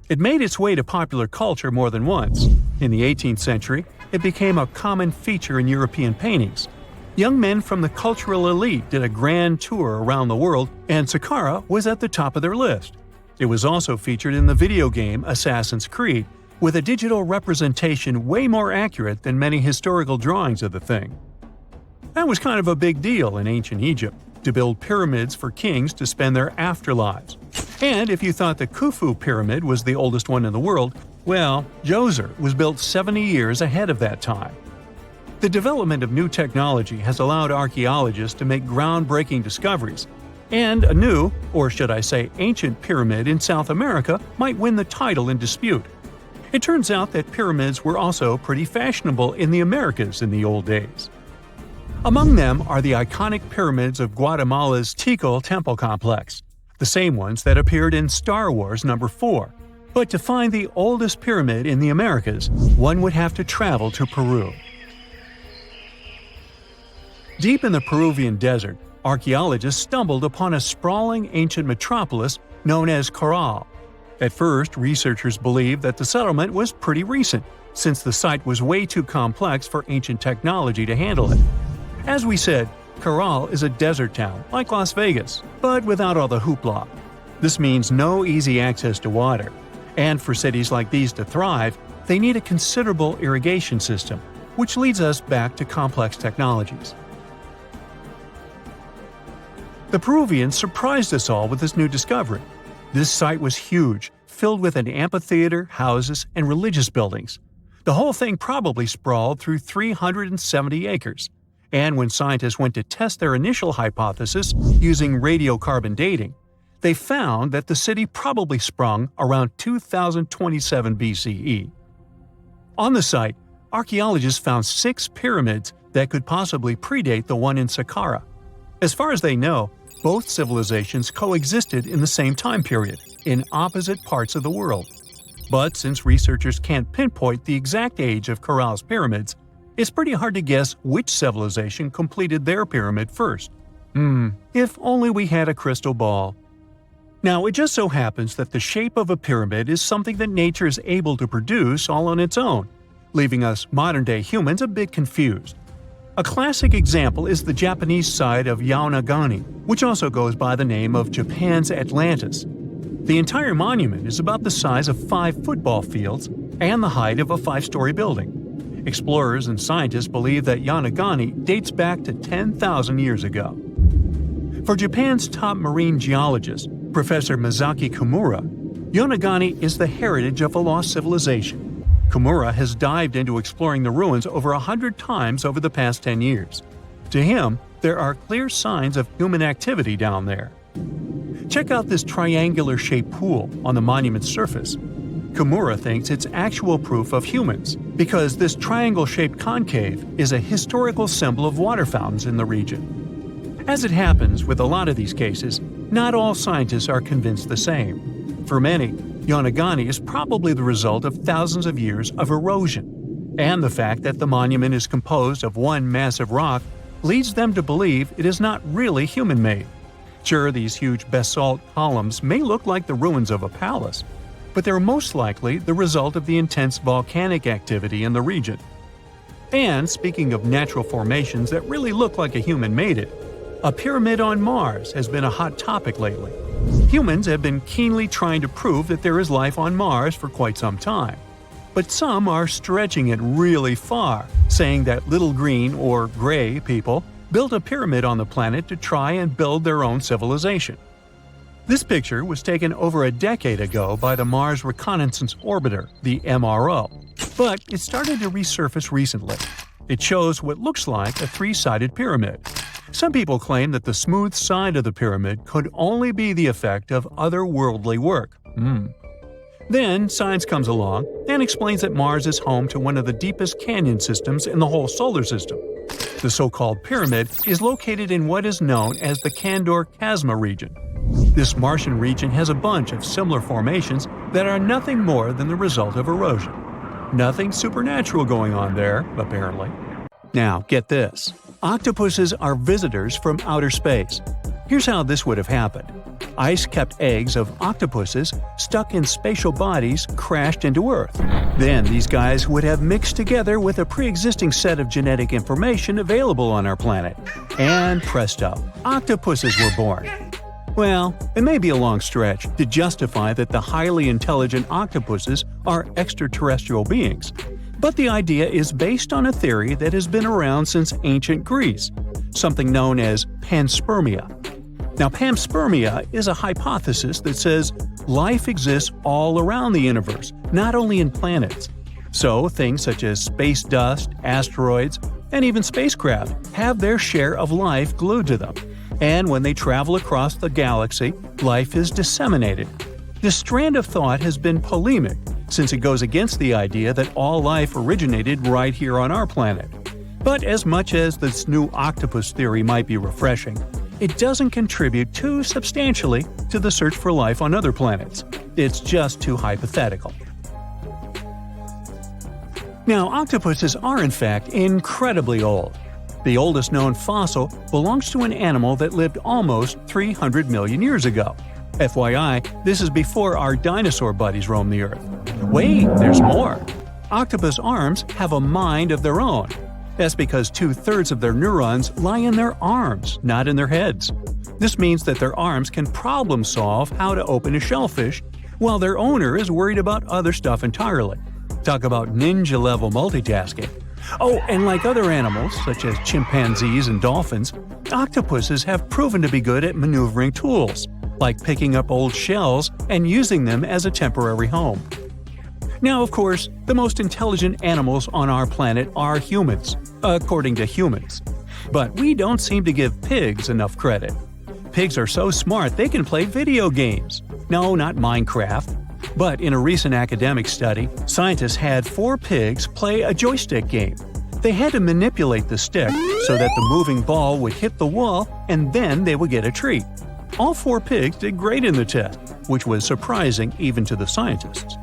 It made its way to popular culture more than once. In the 18th century, it became a common feature in European paintings. Young men from the cultural elite did a grand tour around the world, and Saqqara was at the top of their list. It was also featured in the video game Assassin's Creed, with a digital representation way more accurate than many historical drawings of the thing. That was kind of a big deal in ancient Egypt, to build pyramids for kings to spend their afterlives. And if you thought the Khufu pyramid was the oldest one in the world, well, Djoser was built 70 years ahead of that time. The development of new technology has allowed archaeologists to make groundbreaking discoveries, and a new, or should I say ancient pyramid in South America might win the title in dispute. It turns out that pyramids were also pretty fashionable in the Americas in the old days. Among them are the iconic pyramids of Guatemala's Tikal temple complex, the same ones that appeared in Star Wars No. 4. But to find the oldest pyramid in the Americas, one would have to travel to Peru. Deep in the Peruvian desert, archaeologists stumbled upon a sprawling ancient metropolis known as Caral. At first, researchers believed that the settlement was pretty recent, since the site was way too complex for ancient technology to handle it. As we said, Caral is a desert town, like Las Vegas, but without all the hoopla. This means no easy access to water. And for cities like these to thrive, they need a considerable irrigation system, which leads us back to complex technologies. The Peruvians surprised us all with this new discovery. This site was huge, filled with an amphitheater, houses, and religious buildings. The whole thing probably sprawled through 370 acres. And when scientists went to test their initial hypothesis using radiocarbon dating, they found that the city probably sprung around 2027 BCE. On the site, archaeologists found 6 pyramids that could possibly predate the one in Saqqara. As far as they know, both civilizations coexisted in the same time period, in opposite parts of the world. But since researchers can't pinpoint the exact age of Caral's pyramids, it's pretty hard to guess which civilization completed their pyramid first. If only we had a crystal ball. Now, it just so happens that the shape of a pyramid is something that nature is able to produce all on its own, leaving us modern-day humans a bit confused. A classic example is the Japanese side of Yaonagani, which also goes by the name of Japan's Atlantis. The entire monument is about the size of 5 football fields and the height of a 5-story building. Explorers and scientists believe that Yaonagani dates back to 10,000 years ago. For Japan's top marine geologist, Professor Masaki Kimura, Yaonagani is the heritage of a lost civilization. Kimura has dived into exploring the ruins over 100 times over the past 10 years. To him, there are clear signs of human activity down there. Check out this triangular-shaped pool on the monument's surface. Kimura thinks it's actual proof of humans, because this triangle-shaped concave is a historical symbol of water fountains in the region. As it happens with a lot of these cases, not all scientists are convinced the same. For many, Yaonagani is probably the result of thousands of years of erosion, and the fact that the monument is composed of one massive rock leads them to believe it is not really human-made. Sure, these huge basalt columns may look like the ruins of a palace, but they're most likely the result of the intense volcanic activity in the region. And speaking of natural formations that really look like a human made it, a pyramid on Mars has been a hot topic lately. Humans have been keenly trying to prove that there is life on Mars for quite some time. But some are stretching it really far, saying that little green or gray people built a pyramid on the planet to try and build their own civilization. This picture was taken over a decade ago by the Mars Reconnaissance Orbiter, the MRO, but it started to resurface recently. It shows what looks like a 3-sided pyramid. Some people claim that the smooth side of the pyramid could only be the effect of otherworldly work. Then science comes along and explains that Mars is home to one of the deepest canyon systems in the whole solar system. The so-called pyramid is located in what is known as the Kandor-Chasma region. This Martian region has a bunch of similar formations that are nothing more than the result of erosion. Nothing supernatural going on there, apparently. Now, get this. Octopuses are visitors from outer space. Here's how this would have happened. Ice-kept eggs of octopuses stuck in spatial bodies crashed into Earth. Then these guys would have mixed together with a pre-existing set of genetic information available on our planet. And presto, octopuses were born. Well, it may be a long stretch to justify that the highly intelligent octopuses are extraterrestrial beings. But the idea is based on a theory that has been around since ancient Greece, something known as panspermia. Now, panspermia is a hypothesis that says life exists all around the universe, not only in planets. So, things such as space dust, asteroids, and even spacecraft have their share of life glued to them. And when they travel across the galaxy, life is disseminated. This strand of thought has been polemic, since it goes against the idea that all life originated right here on our planet. But as much as this new octopus theory might be refreshing, it doesn't contribute too substantially to the search for life on other planets. It's just too hypothetical. Now, octopuses are in fact incredibly old. The oldest known fossil belongs to an animal that lived almost 300 million years ago. FYI, this is before our dinosaur buddies roamed the Earth. Wait, there's more! Octopus arms have a mind of their own. That's because 2/3 of their neurons lie in their arms, not in their heads. This means that their arms can problem-solve how to open a shellfish, while their owner is worried about other stuff entirely. Talk about ninja-level multitasking. Oh, and like other animals, such as chimpanzees and dolphins, octopuses have proven to be good at maneuvering tools, like picking up old shells and using them as a temporary home. Now, of course, the most intelligent animals on our planet are humans, according to humans. But we don't seem to give pigs enough credit. Pigs are so smart they can play video games. No, not Minecraft. But in a recent academic study, scientists had 4 pigs play a joystick game. They had to manipulate the stick so that the moving ball would hit the wall and then they would get a treat. All 4 pigs did great in the test, which was surprising even to the scientists.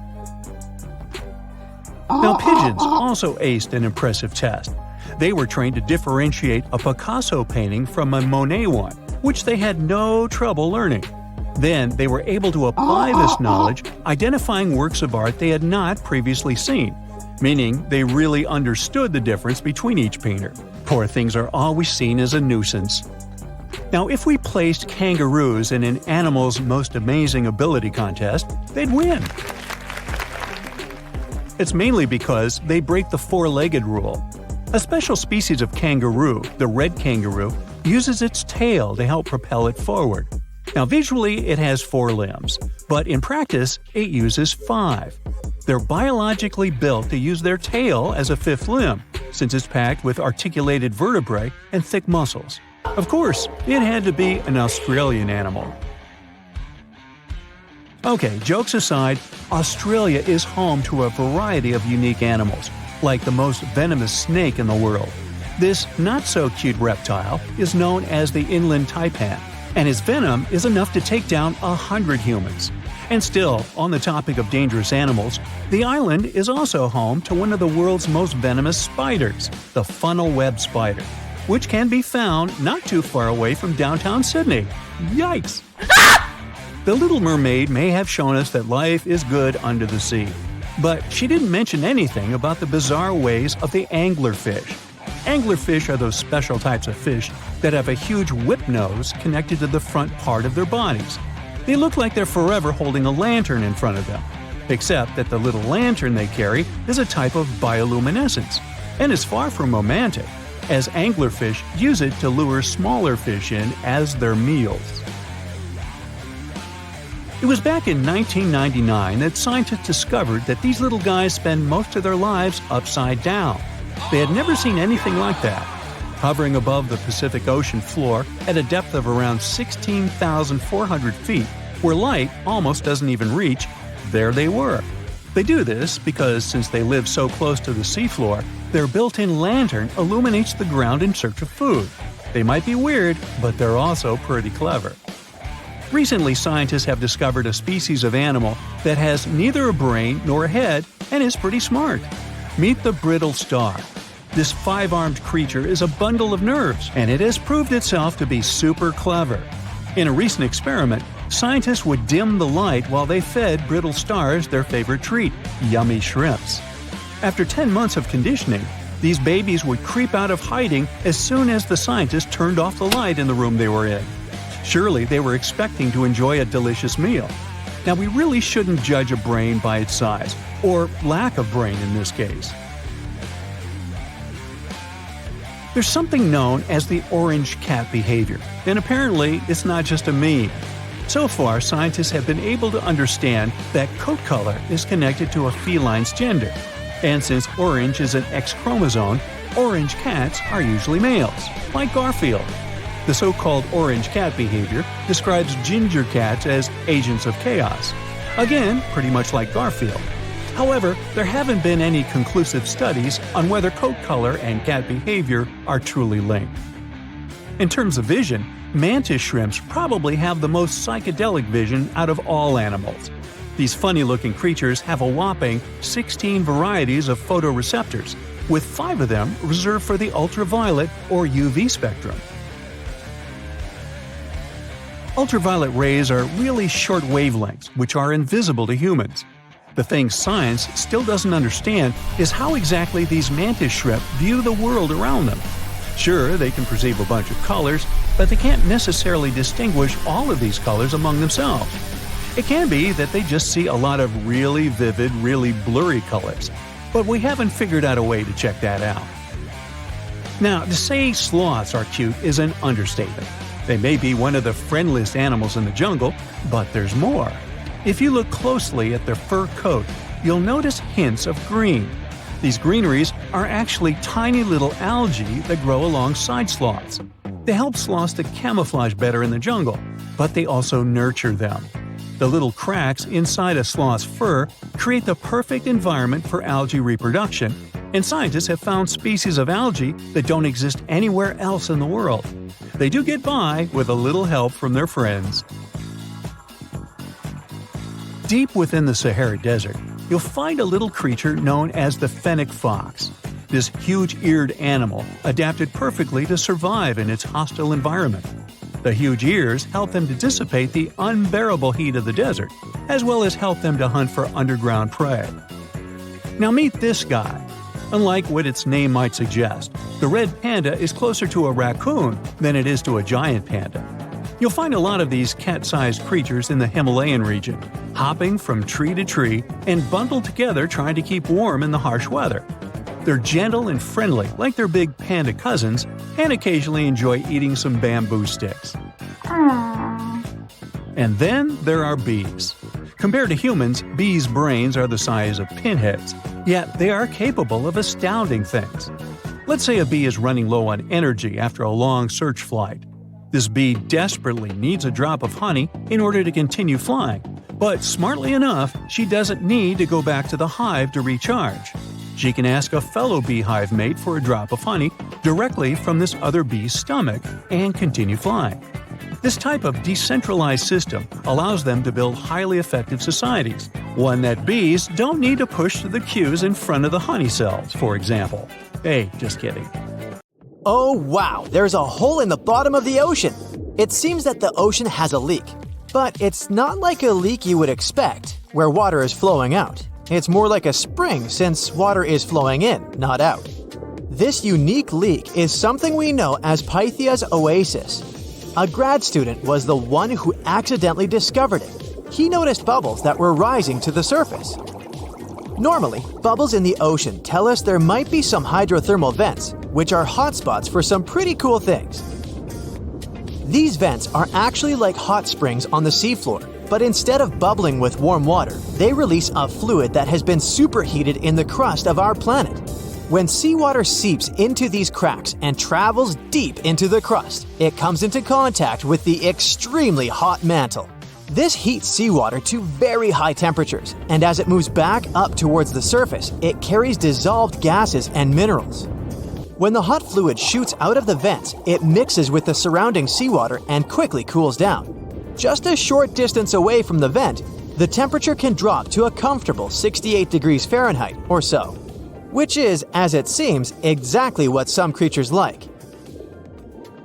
Now, pigeons also aced an impressive test. They were trained to differentiate a Picasso painting from a Monet one, which they had no trouble learning. Then they were able to apply this knowledge, identifying works of art they had not previously seen, meaning they really understood the difference between each painter. Poor things are always seen as a nuisance. Now, if we placed kangaroos in an animal's most amazing ability contest, they'd win. It's mainly because they break the 4-legged rule. A special species of kangaroo, the red kangaroo, uses its tail to help propel it forward. Now, visually, it has 4 limbs, but in practice, it uses 5. They're biologically built to use their tail as a 5th limb, since it's packed with articulated vertebrae and thick muscles. Of course, it had to be an Australian animal. Okay, jokes aside, Australia is home to a variety of unique animals, like the most venomous snake in the world. This not-so-cute reptile is known as the inland taipan, and its venom is enough to take down 100 humans. And still, on the topic of dangerous animals, the island is also home to one of the world's most venomous spiders, the funnel web spider, which can be found not too far away from downtown Sydney. Yikes! The Little Mermaid may have shown us that life is good under the sea, but she didn't mention anything about the bizarre ways of the anglerfish. Anglerfish are those special types of fish that have a huge whip nose connected to the front part of their bodies. They look like they're forever holding a lantern in front of them, except that the little lantern they carry is a type of bioluminescence, and is far from romantic, as anglerfish use it to lure smaller fish in as their meals. It was back in 1999 that scientists discovered that these little guys spend most of their lives upside down. They had never seen anything like that. Hovering above the Pacific Ocean floor at a depth of around 16,400 feet, where light almost doesn't even reach, there they were. They do this because since they live so close to the seafloor, their built-in lantern illuminates the ground in search of food. They might be weird, but they're also pretty clever. Recently, scientists have discovered a species of animal that has neither a brain nor a head and is pretty smart. Meet the brittle star. This 5-armed creature is a bundle of nerves, and it has proved itself to be super clever. In a recent experiment, scientists would dim the light while they fed brittle stars their favorite treat, yummy shrimps. After 10 months of conditioning, these babies would creep out of hiding as soon as the scientists turned off the light in the room they were in. Surely they were expecting to enjoy a delicious meal. Now, we really shouldn't judge a brain by its size, or lack of brain in this case. There's something known as the orange cat behavior, and apparently it's not just a meme. So far, scientists have been able to understand that coat color is connected to a feline's gender. And since orange is an X chromosome, orange cats are usually males, like Garfield. The so-called orange cat behavior describes ginger cats as agents of chaos. Again, pretty much like Garfield. However, there haven't been any conclusive studies on whether coat color and cat behavior are truly linked. In terms of vision, mantis shrimps probably have the most psychedelic vision out of all animals. These funny-looking creatures have a whopping 16 varieties of photoreceptors, with 5 of them reserved for the ultraviolet or UV spectrum. Ultraviolet rays are really short wavelengths, which are invisible to humans. The thing science still doesn't understand is how exactly these mantis shrimp view the world around them. Sure, they can perceive a bunch of colors, but they can't necessarily distinguish all of these colors among themselves. It can be that they just see a lot of really vivid, really blurry colors, but we haven't figured out a way to check that out. Now, to say sloths are cute is an understatement. They may be one of the friendliest animals in the jungle, but there's more. If you look closely at their fur coat, you'll notice hints of green. These greeneries are actually tiny little algae that grow alongside sloths. They help sloths to camouflage better in the jungle, but they also nurture them. The little cracks inside a sloth's fur create the perfect environment for algae reproduction, and scientists have found species of algae that don't exist anywhere else in the world. They do get by with a little help from their friends. Deep within the Sahara Desert, you'll find a little creature known as the fennec fox. This huge-eared animal adapted perfectly to survive in its hostile environment. The huge ears help them to dissipate the unbearable heat of the desert, as well as help them to hunt for underground prey. Now meet this guy. Unlike what its name might suggest, the red panda is closer to a raccoon than it is to a giant panda. You'll find a lot of these cat-sized creatures in the Himalayan region, hopping from tree to tree and bundled together trying to keep warm in the harsh weather. They're gentle and friendly like their big panda cousins, and occasionally enjoy eating some bamboo sticks. And then there are bees. Compared to humans, bees' brains are the size of pinheads, yet they are capable of astounding things. Let's say a bee is running low on energy after a long search flight. This bee desperately needs a drop of honey in order to continue flying, but smartly enough, she doesn't need to go back to the hive to recharge. She can ask a fellow beehive mate for a drop of honey directly from this other bee's stomach and continue flying. This type of decentralized system allows them to build highly effective societies, one that bees don't need to push through the queues in front of the honey cells, for example. Hey, just kidding. Oh wow, there's a hole in the bottom of the ocean! It seems that the ocean has a leak. But it's not like a leak you would expect, where water is flowing out. It's more like a spring since water is flowing in, not out. This unique leak is something we know as Pythia's oasis. A grad student was the one who accidentally discovered it. He noticed bubbles that were rising to the surface. Normally, bubbles in the ocean tell us there might be some hydrothermal vents, which are hotspots for some pretty cool things. These vents are actually like hot springs on the seafloor, but instead of bubbling with warm water, they release a fluid that has been superheated in the crust of our planet. When seawater seeps into these cracks and travels deep into the crust, it comes into contact with the extremely hot mantle. This heats seawater to very high temperatures, and as it moves back up towards the surface, it carries dissolved gases and minerals. When the hot fluid shoots out of the vents, it mixes with the surrounding seawater and quickly cools down. Just a short distance away from the vent, the temperature can drop to a comfortable 68 degrees Fahrenheit or so, which is, as it seems, exactly what some creatures like.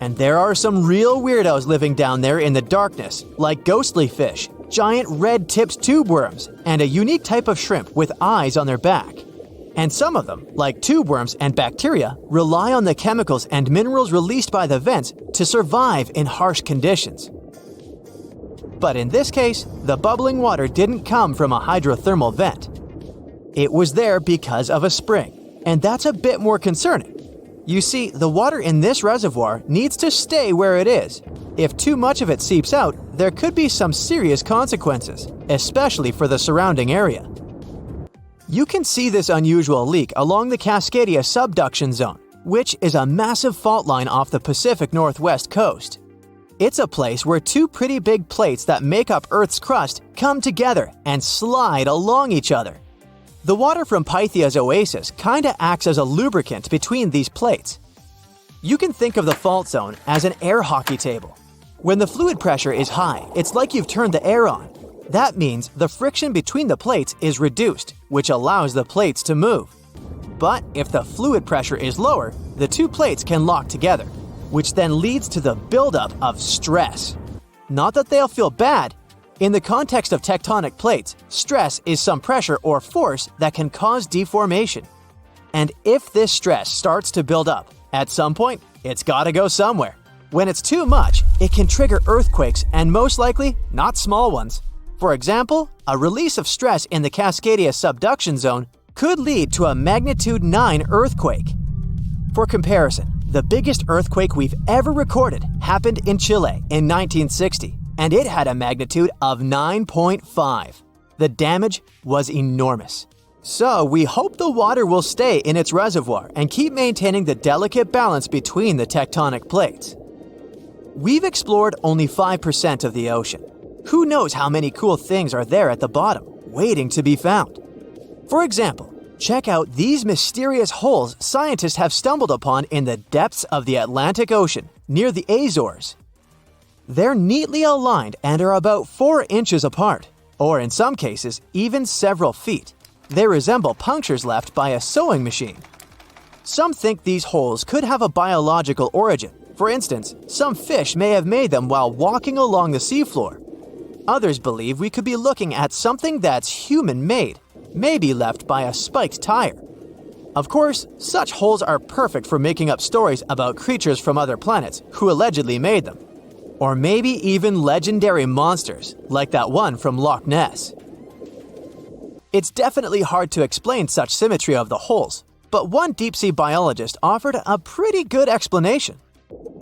And there are some real weirdos living down there in the darkness, like ghostly fish, giant red-tipped tube worms, and a unique type of shrimp with eyes on their back. And some of them, like tube worms and bacteria, rely on the chemicals and minerals released by the vents to survive in harsh conditions. But in this case, the bubbling water didn't come from a hydrothermal vent. It was there because of a spring, and that's a bit more concerning. You see, the water in this reservoir needs to stay where it is. If too much of it seeps out, there could be some serious consequences, especially for the surrounding area. You can see this unusual leak along the Cascadia subduction zone, which is a massive fault line off the Pacific Northwest coast. It's a place where two pretty big plates that make up Earth's crust come together and slide along each other. The water from Pythia's oasis kinda acts as a lubricant between these plates. You can think of the fault zone as an air hockey table. When the fluid pressure is high, it's like you've turned the air on. That means the friction between the plates is reduced, which allows the plates to move. But if the fluid pressure is lower, the two plates can lock together, which then leads to the buildup of stress. Not that they'll feel bad. In the context of tectonic plates, stress is some pressure or force that can cause deformation. And if this stress starts to build up, at some point, it's gotta go somewhere. When it's too much, it can trigger earthquakes and most likely, not small ones. For example, a release of stress in the Cascadia subduction zone could lead to a magnitude 9 earthquake. For comparison, the biggest earthquake we've ever recorded happened in Chile in 1960, and it had a magnitude of 9.5. The damage was enormous. So we hope the water will stay in its reservoir and keep maintaining the delicate balance between the tectonic plates. We've explored only 5% of the ocean. Who knows how many cool things are there at the bottom, waiting to be found? For example, check out these mysterious holes scientists have stumbled upon in the depths of the Atlantic Ocean, near the Azores. They're neatly aligned and are about 4 inches apart, or in some cases, even several feet. They resemble punctures left by a sewing machine. Some think these holes could have a biological origin. For instance, some fish may have made them while walking along the seafloor. Others believe we could be looking at something that's human-made, maybe left by a spiked tire. Of course, such holes are perfect for making up stories about creatures from other planets who allegedly made them. Or maybe even legendary monsters, like that one from Loch Ness. It's definitely hard to explain such symmetry of the holes, but one deep-sea biologist offered a pretty good explanation.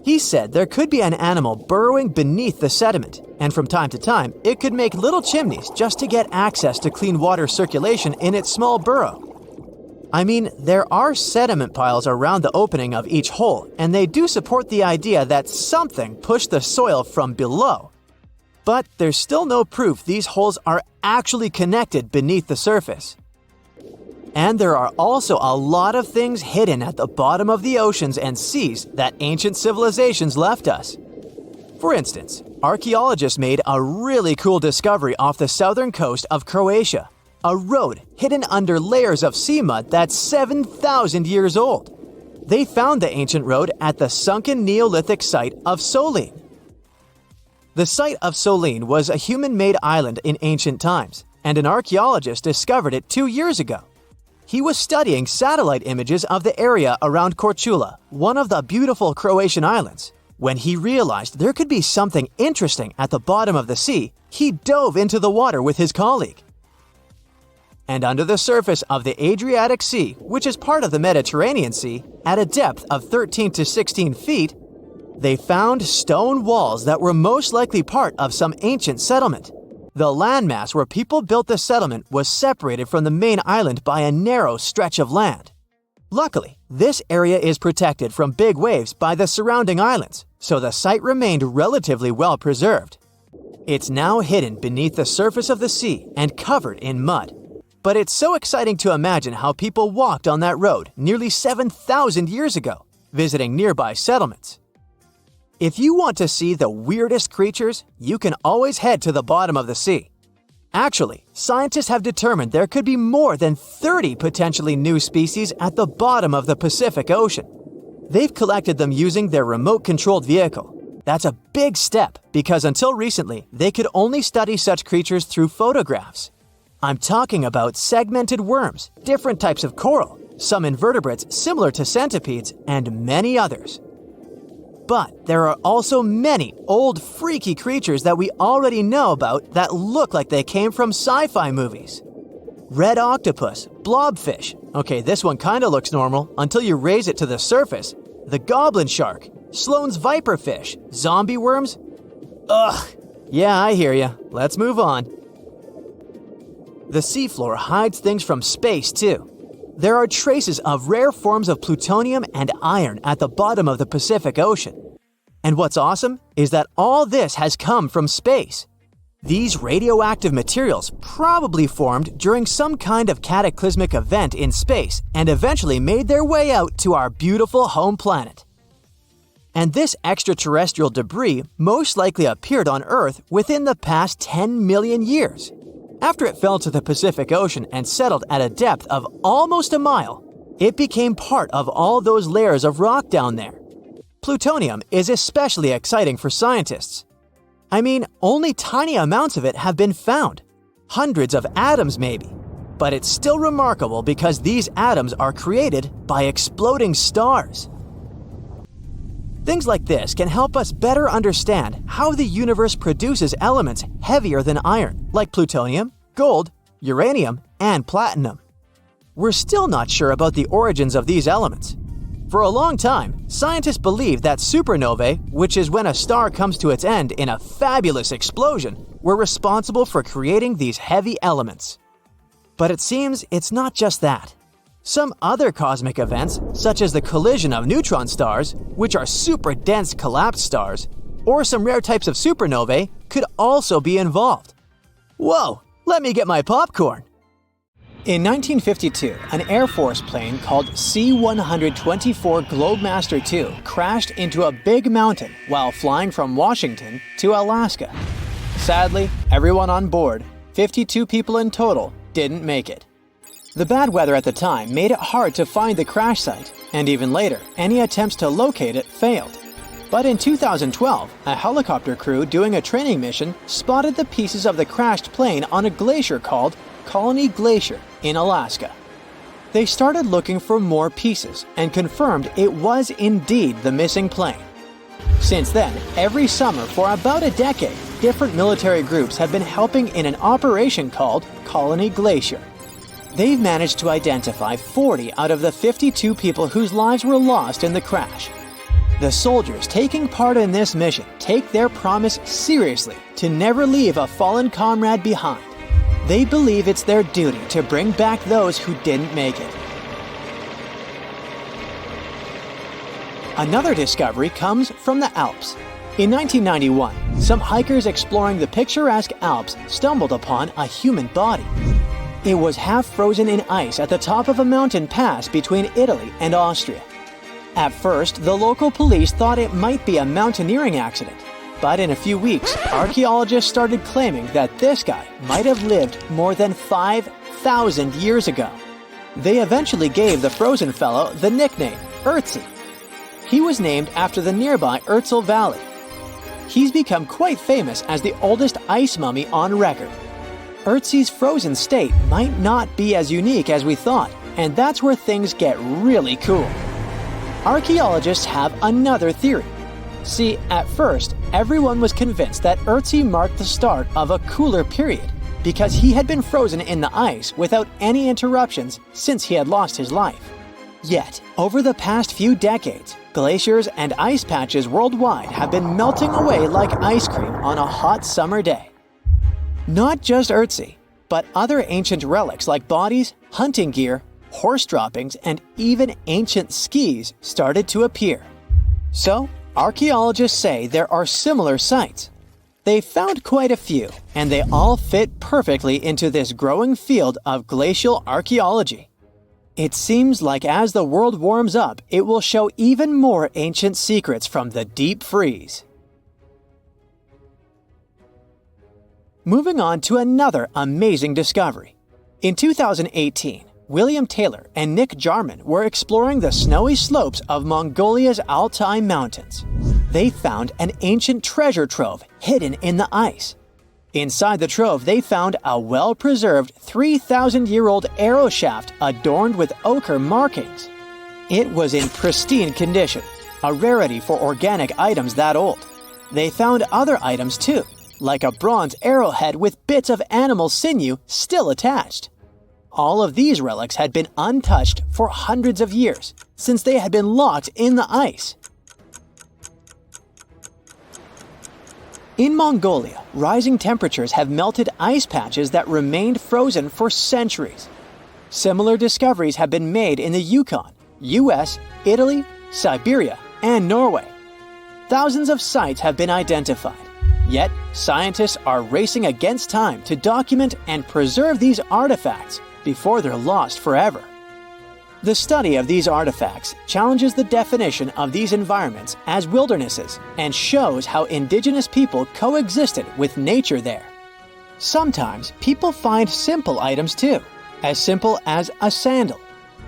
He said there could be an animal burrowing beneath the sediment, and from time to time, it could make little chimneys just to get access to clean water circulation in its small burrow. I mean, there are sediment piles around the opening of each hole, and they do support the idea that something pushed the soil from below. But there's still no proof these holes are actually connected beneath the surface. And there are also a lot of things hidden at the bottom of the oceans and seas that ancient civilizations left us. For instance, archaeologists made a really cool discovery off the southern coast of Croatia, a road hidden under layers of sea mud that's 7,000 years old. They found the ancient road at the sunken Neolithic site of Solin. The site of Solin was a human-made island in ancient times, and an archaeologist discovered it 2 years ago. He was studying satellite images of the area around Korčula, one of the beautiful Croatian islands. When he realized there could be something interesting at the bottom of the sea, he dove into the water with his colleague. And under the surface of the Adriatic Sea, which is part of the Mediterranean Sea, at a depth of 13 to 16 feet, they found stone walls that were most likely part of some ancient settlement. The landmass where people built the settlement was separated from the main island by a narrow stretch of land. Luckily, this area is protected from big waves by the surrounding islands, so the site remained relatively well preserved. It's now hidden beneath the surface of the sea and covered in mud. But it's so exciting to imagine how people walked on that road nearly 7,000 years ago, visiting nearby settlements. If you want to see the weirdest creatures, you can always head to the bottom of the sea. Actually, scientists have determined there could be more than 30 potentially new species at the bottom of the Pacific Ocean. They've collected them using their remote-controlled vehicle. That's a big step because until recently, they could only study such creatures through photographs. I'm talking about segmented worms, different types of coral, some invertebrates similar to centipedes, and many others. But there are also many old freaky creatures that we already know about that look like they came from sci-fi movies. Red octopus, blobfish. Okay, this one kinda looks normal until you raise it to the surface. The goblin shark, Sloane's viperfish, zombie worms. Ugh. Yeah, I hear ya. Let's move on. The seafloor hides things from space too. There are traces of rare forms of plutonium and iron at the bottom of the Pacific Ocean. And what's awesome is that all this has come from space. These radioactive materials probably formed during some kind of cataclysmic event in space and eventually made their way out to our beautiful home planet. And this extraterrestrial debris most likely appeared on Earth within the past 10 million years. After it fell to the Pacific Ocean and settled at a depth of almost a mile, it became part of all those layers of rock down there. Plutonium is especially exciting for scientists. I mean, only tiny amounts of it have been found. Hundreds of atoms maybe. But it's still remarkable because these atoms are created by exploding stars. Things like this can help us better understand how the universe produces elements heavier than iron, like plutonium, gold, uranium, and platinum. We're still not sure about the origins of these elements. For a long time, scientists believed that supernovae, which is when a star comes to its end in a fabulous explosion, were responsible for creating these heavy elements. But it seems it's not just that. Some other cosmic events, such as the collision of neutron stars, which are super dense collapsed stars, or some rare types of supernovae, could also be involved. Whoa, let me get my popcorn! In 1952, an Air Force plane called C-124 Globemaster II crashed into a big mountain while flying from Washington to Alaska. Sadly, everyone on board, 52 people in total, didn't make it. The bad weather at the time made it hard to find the crash site, and even later, any attempts to locate it failed. But in 2012, a helicopter crew doing a training mission spotted the pieces of the crashed plane on a glacier called Colony Glacier in Alaska. They started looking for more pieces and confirmed it was indeed the missing plane. Since then, every summer for about a decade, different military groups have been helping in an operation called Colony Glacier. They've managed to identify 40 out of the 52 people whose lives were lost in the crash. The soldiers taking part in this mission take their promise seriously to never leave a fallen comrade behind. They believe it's their duty to bring back those who didn't make it. Another discovery comes from the Alps. In 1991, some hikers exploring the picturesque Alps stumbled upon a human body. It was half frozen in ice at the top of a mountain pass between Italy and Austria. At first, the local police thought it might be a mountaineering accident. But in a few weeks, archaeologists started claiming that this guy might have lived more than 5,000 years ago. They eventually gave the frozen fellow the nickname Ötzi. He was named after the nearby Ötztal Valley. He's become quite famous as the oldest ice mummy on record. Ötzi's frozen state might not be as unique as we thought, and that's where things get really cool. Archaeologists have another theory. See, at first, everyone was convinced that Ötzi marked the start of a cooler period because he had been frozen in the ice without any interruptions since he had lost his life. Yet, over the past few decades, glaciers and ice patches worldwide have been melting away like ice cream on a hot summer day. Not just Ötzi, but other ancient relics like bodies, hunting gear, horse droppings, and even ancient skis started to appear. So, archaeologists say there are similar sites. They found quite a few, and they all fit perfectly into this growing field of glacial archaeology. It seems like as the world warms up, it will show even more ancient secrets from the deep freeze. Moving on to another amazing discovery. In 2018, William Taylor and Nick Jarman were exploring the snowy slopes of Mongolia's Altai Mountains. They found an ancient treasure trove hidden in the ice. Inside the trove, they found a well-preserved 3,000-year-old arrow shaft adorned with ochre markings. It was in pristine condition, a rarity for organic items that old. They found other items too, like a bronze arrowhead with bits of animal sinew still attached. All of these relics had been untouched for hundreds of years, since they had been locked in the ice. In Mongolia, rising temperatures have melted ice patches that remained frozen for centuries. Similar discoveries have been made in the Yukon, US, Italy, Siberia, and Norway. Thousands of sites have been identified. Yet, scientists are racing against time to document and preserve these artifacts before they're lost forever. The study of these artifacts challenges the definition of these environments as wildernesses and shows how indigenous people coexisted with nature there. Sometimes people find simple items too, as simple as a sandal.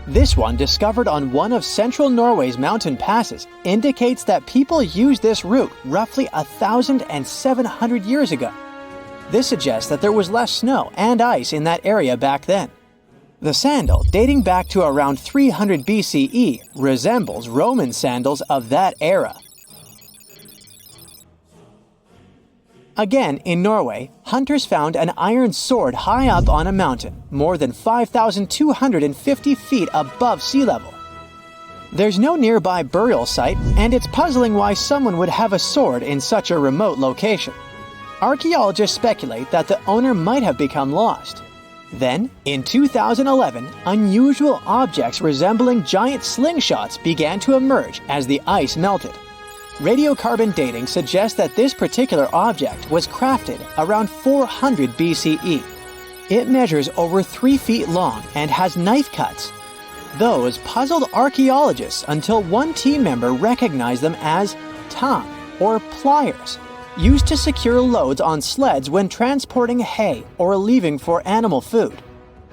This one, discovered on one of central Norway's mountain passes, indicates that people used this route roughly 1,700 years ago. This suggests that there was less snow and ice in that area back then. The sandal, dating back to around 300 BCE, resembles Roman sandals of that era. Again, in Norway, hunters found an iron sword high up on a mountain, more than 5,250 feet above sea level. There's no nearby burial site, and it's puzzling why someone would have a sword in such a remote location. Archaeologists speculate that the owner might have become lost. Then, in 2011, unusual objects resembling giant slingshots began to emerge as the ice melted. Radiocarbon dating suggests that this particular object was crafted around 400 BCE. It measures over 3 feet long and has knife cuts. Those puzzled archaeologists until one team member recognized them as tang, or pliers, used to secure loads on sleds when transporting hay or leaving for animal food.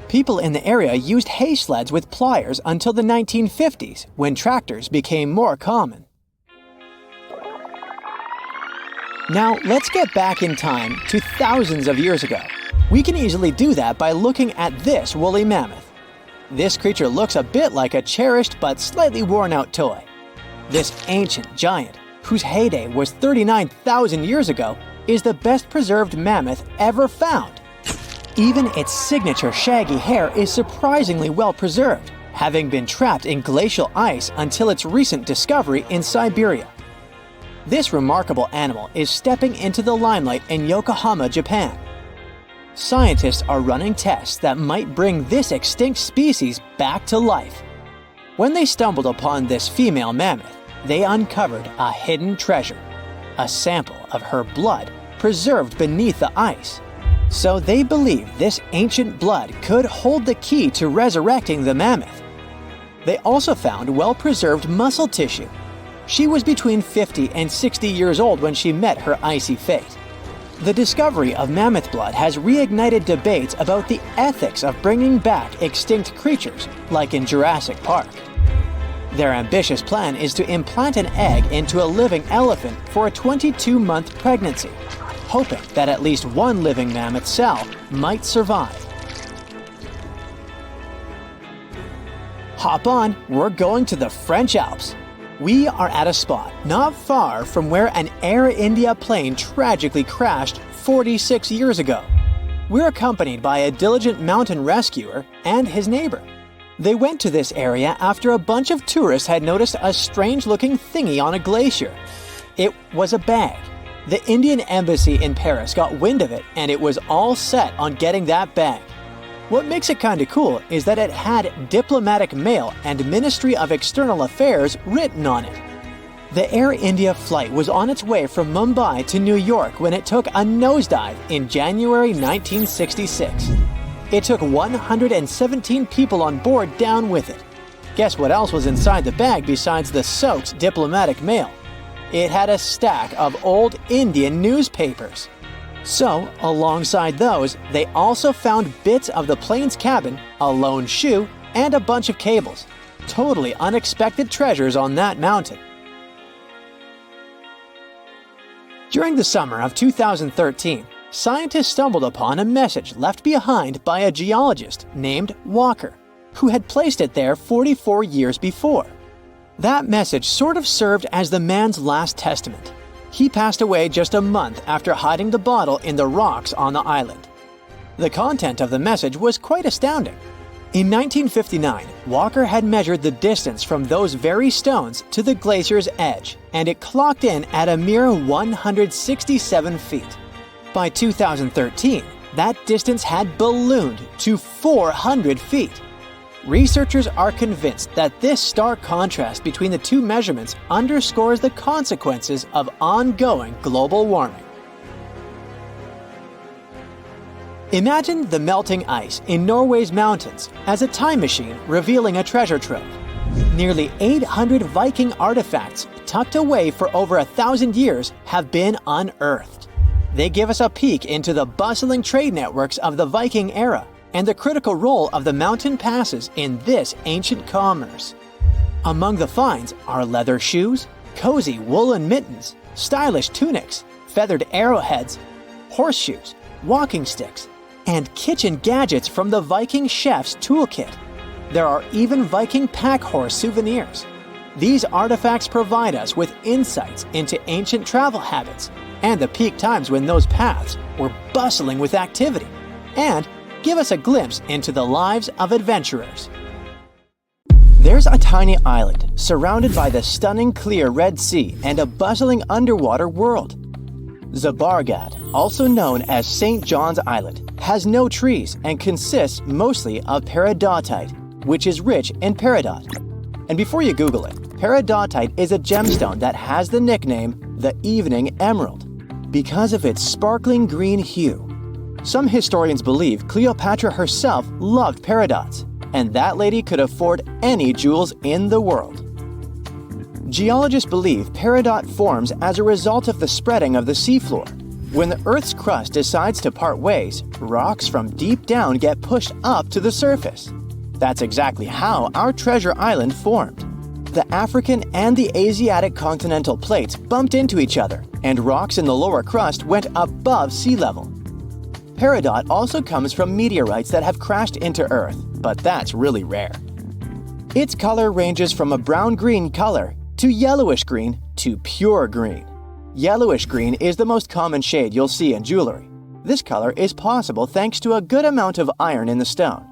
People in the area used hay sleds with pliers until the 1950s, when tractors became more common. Now, let's get back in time to thousands of years ago. We can easily do that by looking at this woolly mammoth. This creature looks a bit like a cherished but slightly worn-out toy. This ancient giant, whose heyday was 39,000 years ago, is the best-preserved mammoth ever found. Even its signature shaggy hair is surprisingly well-preserved, having been trapped in glacial ice until its recent discovery in Siberia. This remarkable animal is stepping into the limelight in Yokohama, Japan. Scientists are running tests that might bring this extinct species back to life. When they stumbled upon this female mammoth, they uncovered a hidden treasure, a sample of her blood preserved beneath the ice. So they believe this ancient blood could hold the key to resurrecting the mammoth. They also found well-preserved muscle tissue. She was between 50 and 60 years old when she met her icy fate. The discovery of mammoth blood has reignited debates about the ethics of bringing back extinct creatures, like in Jurassic Park. Their ambitious plan is to implant an egg into a living elephant for a 22-month pregnancy, hoping that at least one living mammoth cell might survive. Hop on, we're going to the French Alps. We are at a spot not far from where an Air India plane tragically crashed 46 years ago. We're accompanied by a diligent mountain rescuer and his neighbor. They went to this area after a bunch of tourists had noticed a strange-looking thingy on a glacier. It was a bag. The Indian embassy in Paris got wind of it, and it was all set on getting that bag. What makes it kinda cool is that it had diplomatic mail and Ministry of External Affairs written on it. The Air India flight was on its way from Mumbai to New York when it took a nosedive in January 1966. It took 117 people on board down with it. Guess what else was inside the bag besides the soaked diplomatic mail? It had a stack of old Indian newspapers. So, alongside those, they also found bits of the plane's cabin, a lone shoe, and a bunch of cables. Totally unexpected treasures on that mountain. During the summer of 2013, scientists stumbled upon a message left behind by a geologist named Walker, who had placed it there 44 years before. That message sort of served as the man's last testament. He passed away just a month after hiding the bottle in the rocks on the island. The content of the message was quite astounding. In 1959, Walker had measured the distance from those very stones to the glacier's edge, and it clocked in at a mere 167 feet. By 2013, that distance had ballooned to 400 feet. Researchers are convinced that this stark contrast between the two measurements underscores the consequences of ongoing global warming. Imagine the melting ice in Norway's mountains as a time machine revealing a treasure trove. Nearly 800 Viking artifacts tucked away for over 1,000 years have been unearthed. They give us a peek into the bustling trade networks of the Viking era and the critical role of the mountain passes in this ancient commerce. Among the finds are leather shoes, cozy woolen mittens, stylish tunics, feathered arrowheads, horseshoes, walking sticks, and kitchen gadgets from the Viking chef's toolkit. There are even Viking pack horse souvenirs. These artifacts provide us with insights into ancient travel habits and the peak times when those paths were bustling with activity, and give us a glimpse into the lives of adventurers. There's a tiny island surrounded by the stunning clear Red Sea and a bustling underwater world. Zabargad, also known as St. John's Island, has no trees and consists mostly of peridotite, which is rich in peridot. And before you Google it, peridotite is a gemstone that has the nickname the Evening Emerald because of its sparkling green hue. Some historians believe Cleopatra herself loved peridots, and that lady could afford any jewels in the world. Geologists believe peridot forms as a result of the spreading of the seafloor. When the Earth's crust decides to part ways, rocks from deep down get pushed up to the surface. That's exactly how our treasure island formed. The African and the Asiatic continental plates bumped into each other, and rocks in the lower crust went above sea level. Peridot also comes from meteorites that have crashed into Earth, but that's really rare. Its color ranges from a brown-green color to yellowish-green to pure green. Yellowish-green is the most common shade you'll see in jewelry. This color is possible thanks to a good amount of iron in the stone.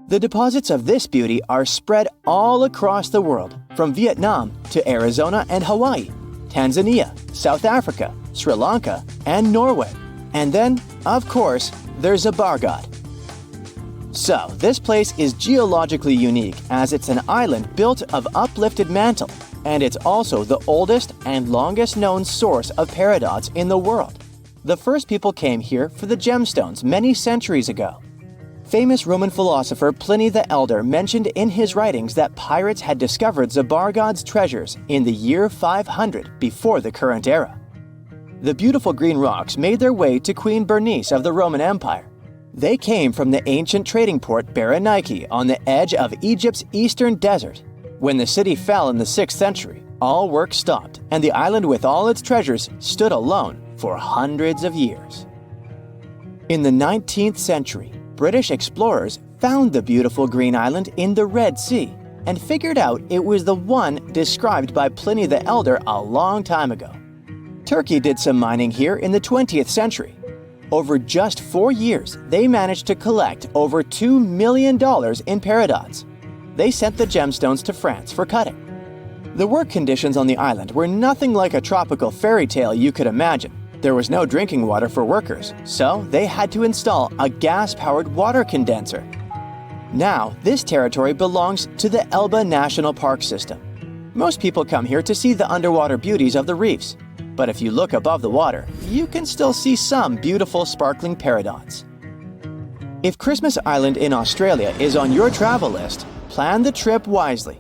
The deposits of this beauty are spread all across the world, from Vietnam to Arizona and Hawaii, Tanzania, South Africa, Sri Lanka, and Norway. And then, of course, there's Zabargad. So, this place is geologically unique as it's an island built of uplifted mantle, and it's also the oldest and longest known source of peridots in the world. The first people came here for the gemstones many centuries ago. Famous Roman philosopher Pliny the Elder mentioned in his writings that pirates had discovered Zabargad's treasures in the year 500 before the current era. The beautiful green rocks made their way to Queen Bernice of the Roman Empire. They came from the ancient trading port Berenike on the edge of Egypt's eastern desert. When the city fell in the 6th century, all work stopped, and the island with all its treasures stood alone for hundreds of years. In the 19th century, British explorers found the beautiful green island in the Red Sea and figured out it was the one described by Pliny the Elder a long time ago. Turkey did some mining here in the 20th century. Over just 4 years, they managed to collect over $2 million in peridots. They sent the gemstones to France for cutting. The work conditions on the island were nothing like a tropical fairy tale you could imagine. There was no drinking water for workers, so they had to install a gas-powered water condenser. Now, this territory belongs to the Elba National Park System. Most people come here to see the underwater beauties of the reefs, but if you look above the water, you can still see some beautiful sparkling peridots. If Christmas Island in Australia is on your travel list, plan the trip wisely.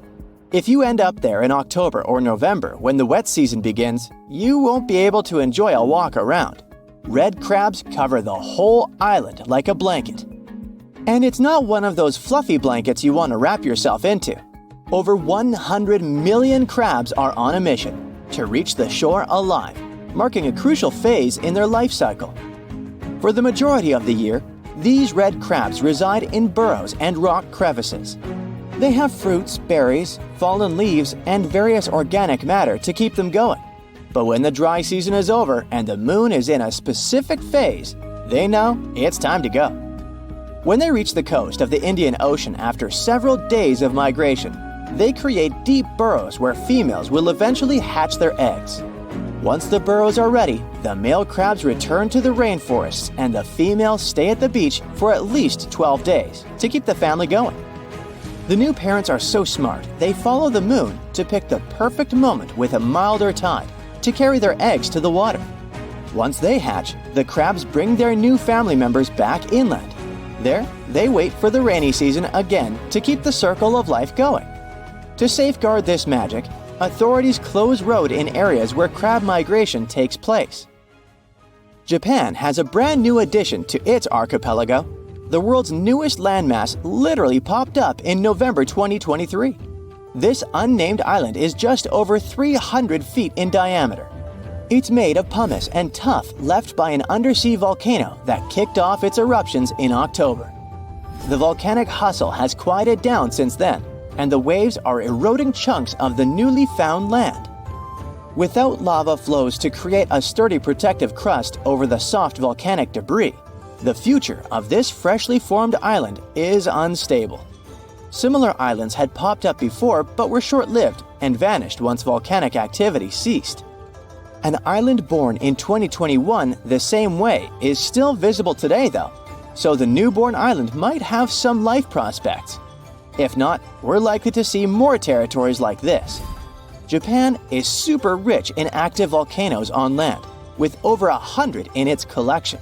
If you end up there in October or November when the wet season begins, you won't be able to enjoy a walk around. Red crabs cover the whole island like a blanket. And it's not one of those fluffy blankets you want to wrap yourself into. Over 100 million crabs are on a mission to reach the shore alive, marking a crucial phase in their life cycle. For the majority of the year, these red crabs reside in burrows and rock crevices. They have fruits, berries, fallen leaves, and various organic matter to keep them going. But when the dry season is over and the moon is in a specific phase, they know it's time to go. When they reach the coast of the Indian Ocean after several days of migration, they create deep burrows where females will eventually hatch their eggs. Once the burrows are ready, the male crabs return to the rainforests and the females stay at the beach for at least 12 days to keep the family going. The new parents are so smart, they follow the moon to pick the perfect moment with a milder tide to carry their eggs to the water. Once they hatch, the crabs bring their new family members back inland. There, they wait for the rainy season again to keep the circle of life going. To safeguard this magic, authorities close road in areas where crab migration takes place. Japan has a brand new addition to its archipelago. the world's newest landmass literally popped up in November 2023. This unnamed island is just over 300 feet in diameter. It's made of pumice and tuff left by an undersea volcano that kicked off its eruptions in October. The volcanic hustle has quieted down since then, and the waves are eroding chunks of the newly found land. Without lava flows to create a sturdy protective crust over the soft volcanic debris, the future of this freshly formed island is unstable. Similar islands had popped up before but were short-lived and vanished once volcanic activity ceased. An island born in 2021 the same way is still visible today though, so the newborn island might have some life prospects. If not, we're likely to see more territories like this. Japan is super rich in active volcanoes on land, with over 100 in its collection.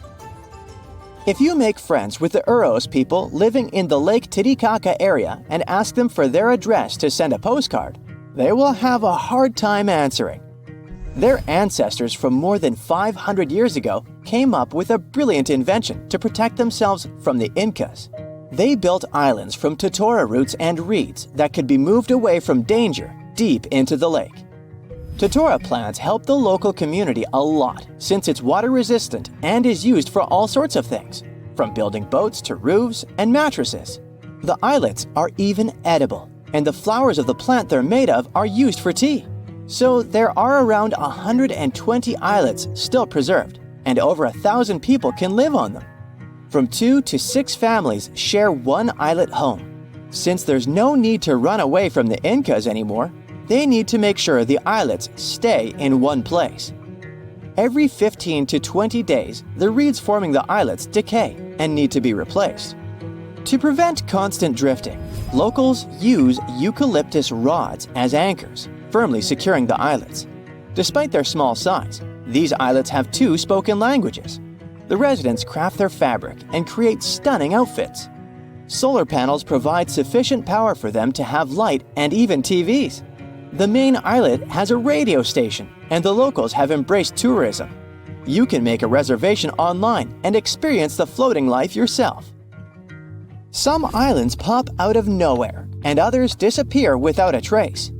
If you make friends with the Uros people living in the Lake Titicaca area and ask them for their address to send a postcard, they will have a hard time answering. Their ancestors from more than 500 years ago came up with a brilliant invention to protect themselves from the Incas. They built islands from totora roots and reeds that could be moved away from danger deep into the lake. Totora plants help the local community a lot since it's water resistant and is used for all sorts of things, from building boats to roofs and mattresses. The islets are even edible, and the flowers of the plant they're made of are used for tea. So there are around 120 islets still preserved, and over 1,000 people can live on them. From 2 to 6 families share one islet home. Since there's no need to run away from the Incas anymore, they need to make sure the islets stay in one place. Every 15 to 20 days, the reeds forming the islets decay and need to be replaced. To prevent constant drifting, locals use eucalyptus rods as anchors, firmly securing the islets. Despite their small size, these islets have 2 spoken languages. The residents craft their fabric and create stunning outfits. Solar panels provide sufficient power for them to have light and even TVs. The main islet has a radio station, and the locals have embraced tourism. You can make a reservation online and experience the floating life yourself. Some islands pop out of nowhere, and others disappear without a trace.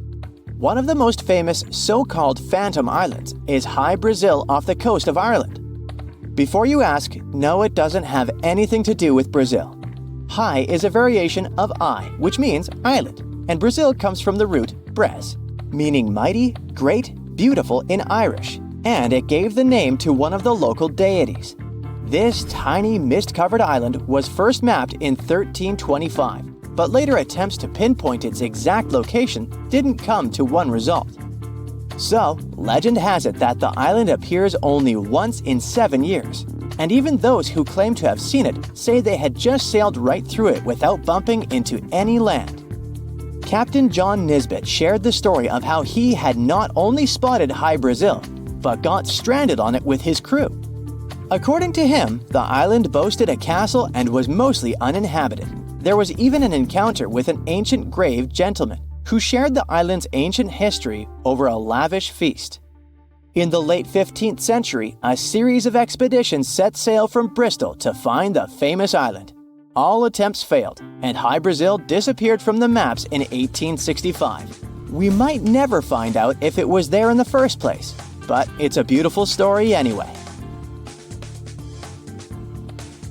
One of the most famous so-called phantom islands is High Brazil off the coast of Ireland. Before you ask, no, it doesn't have anything to do with Brazil. High is a variation of I, which means island, and Brazil comes from the root bres, meaning mighty, great, beautiful in Irish, and it gave the name to one of the local deities. This tiny mist-covered island was first mapped in 1325, but later attempts to pinpoint its exact location didn't come to one result. So, legend has it that the island appears only once in 7 years, and even those who claim to have seen it say they had just sailed right through it without bumping into any land. Captain John Nisbet shared the story of how he had not only spotted High Brazil, but got stranded on it with his crew. According to him, the island boasted a castle and was mostly uninhabited. There was even an encounter with an ancient grave gentleman who shared the island's ancient history over a lavish feast. In the late 15th century, a series of expeditions set sail from Bristol to find the famous island. All attempts failed, and High Brazil disappeared from the maps in 1865. We might never find out if it was there in the first place, but it's a beautiful story anyway.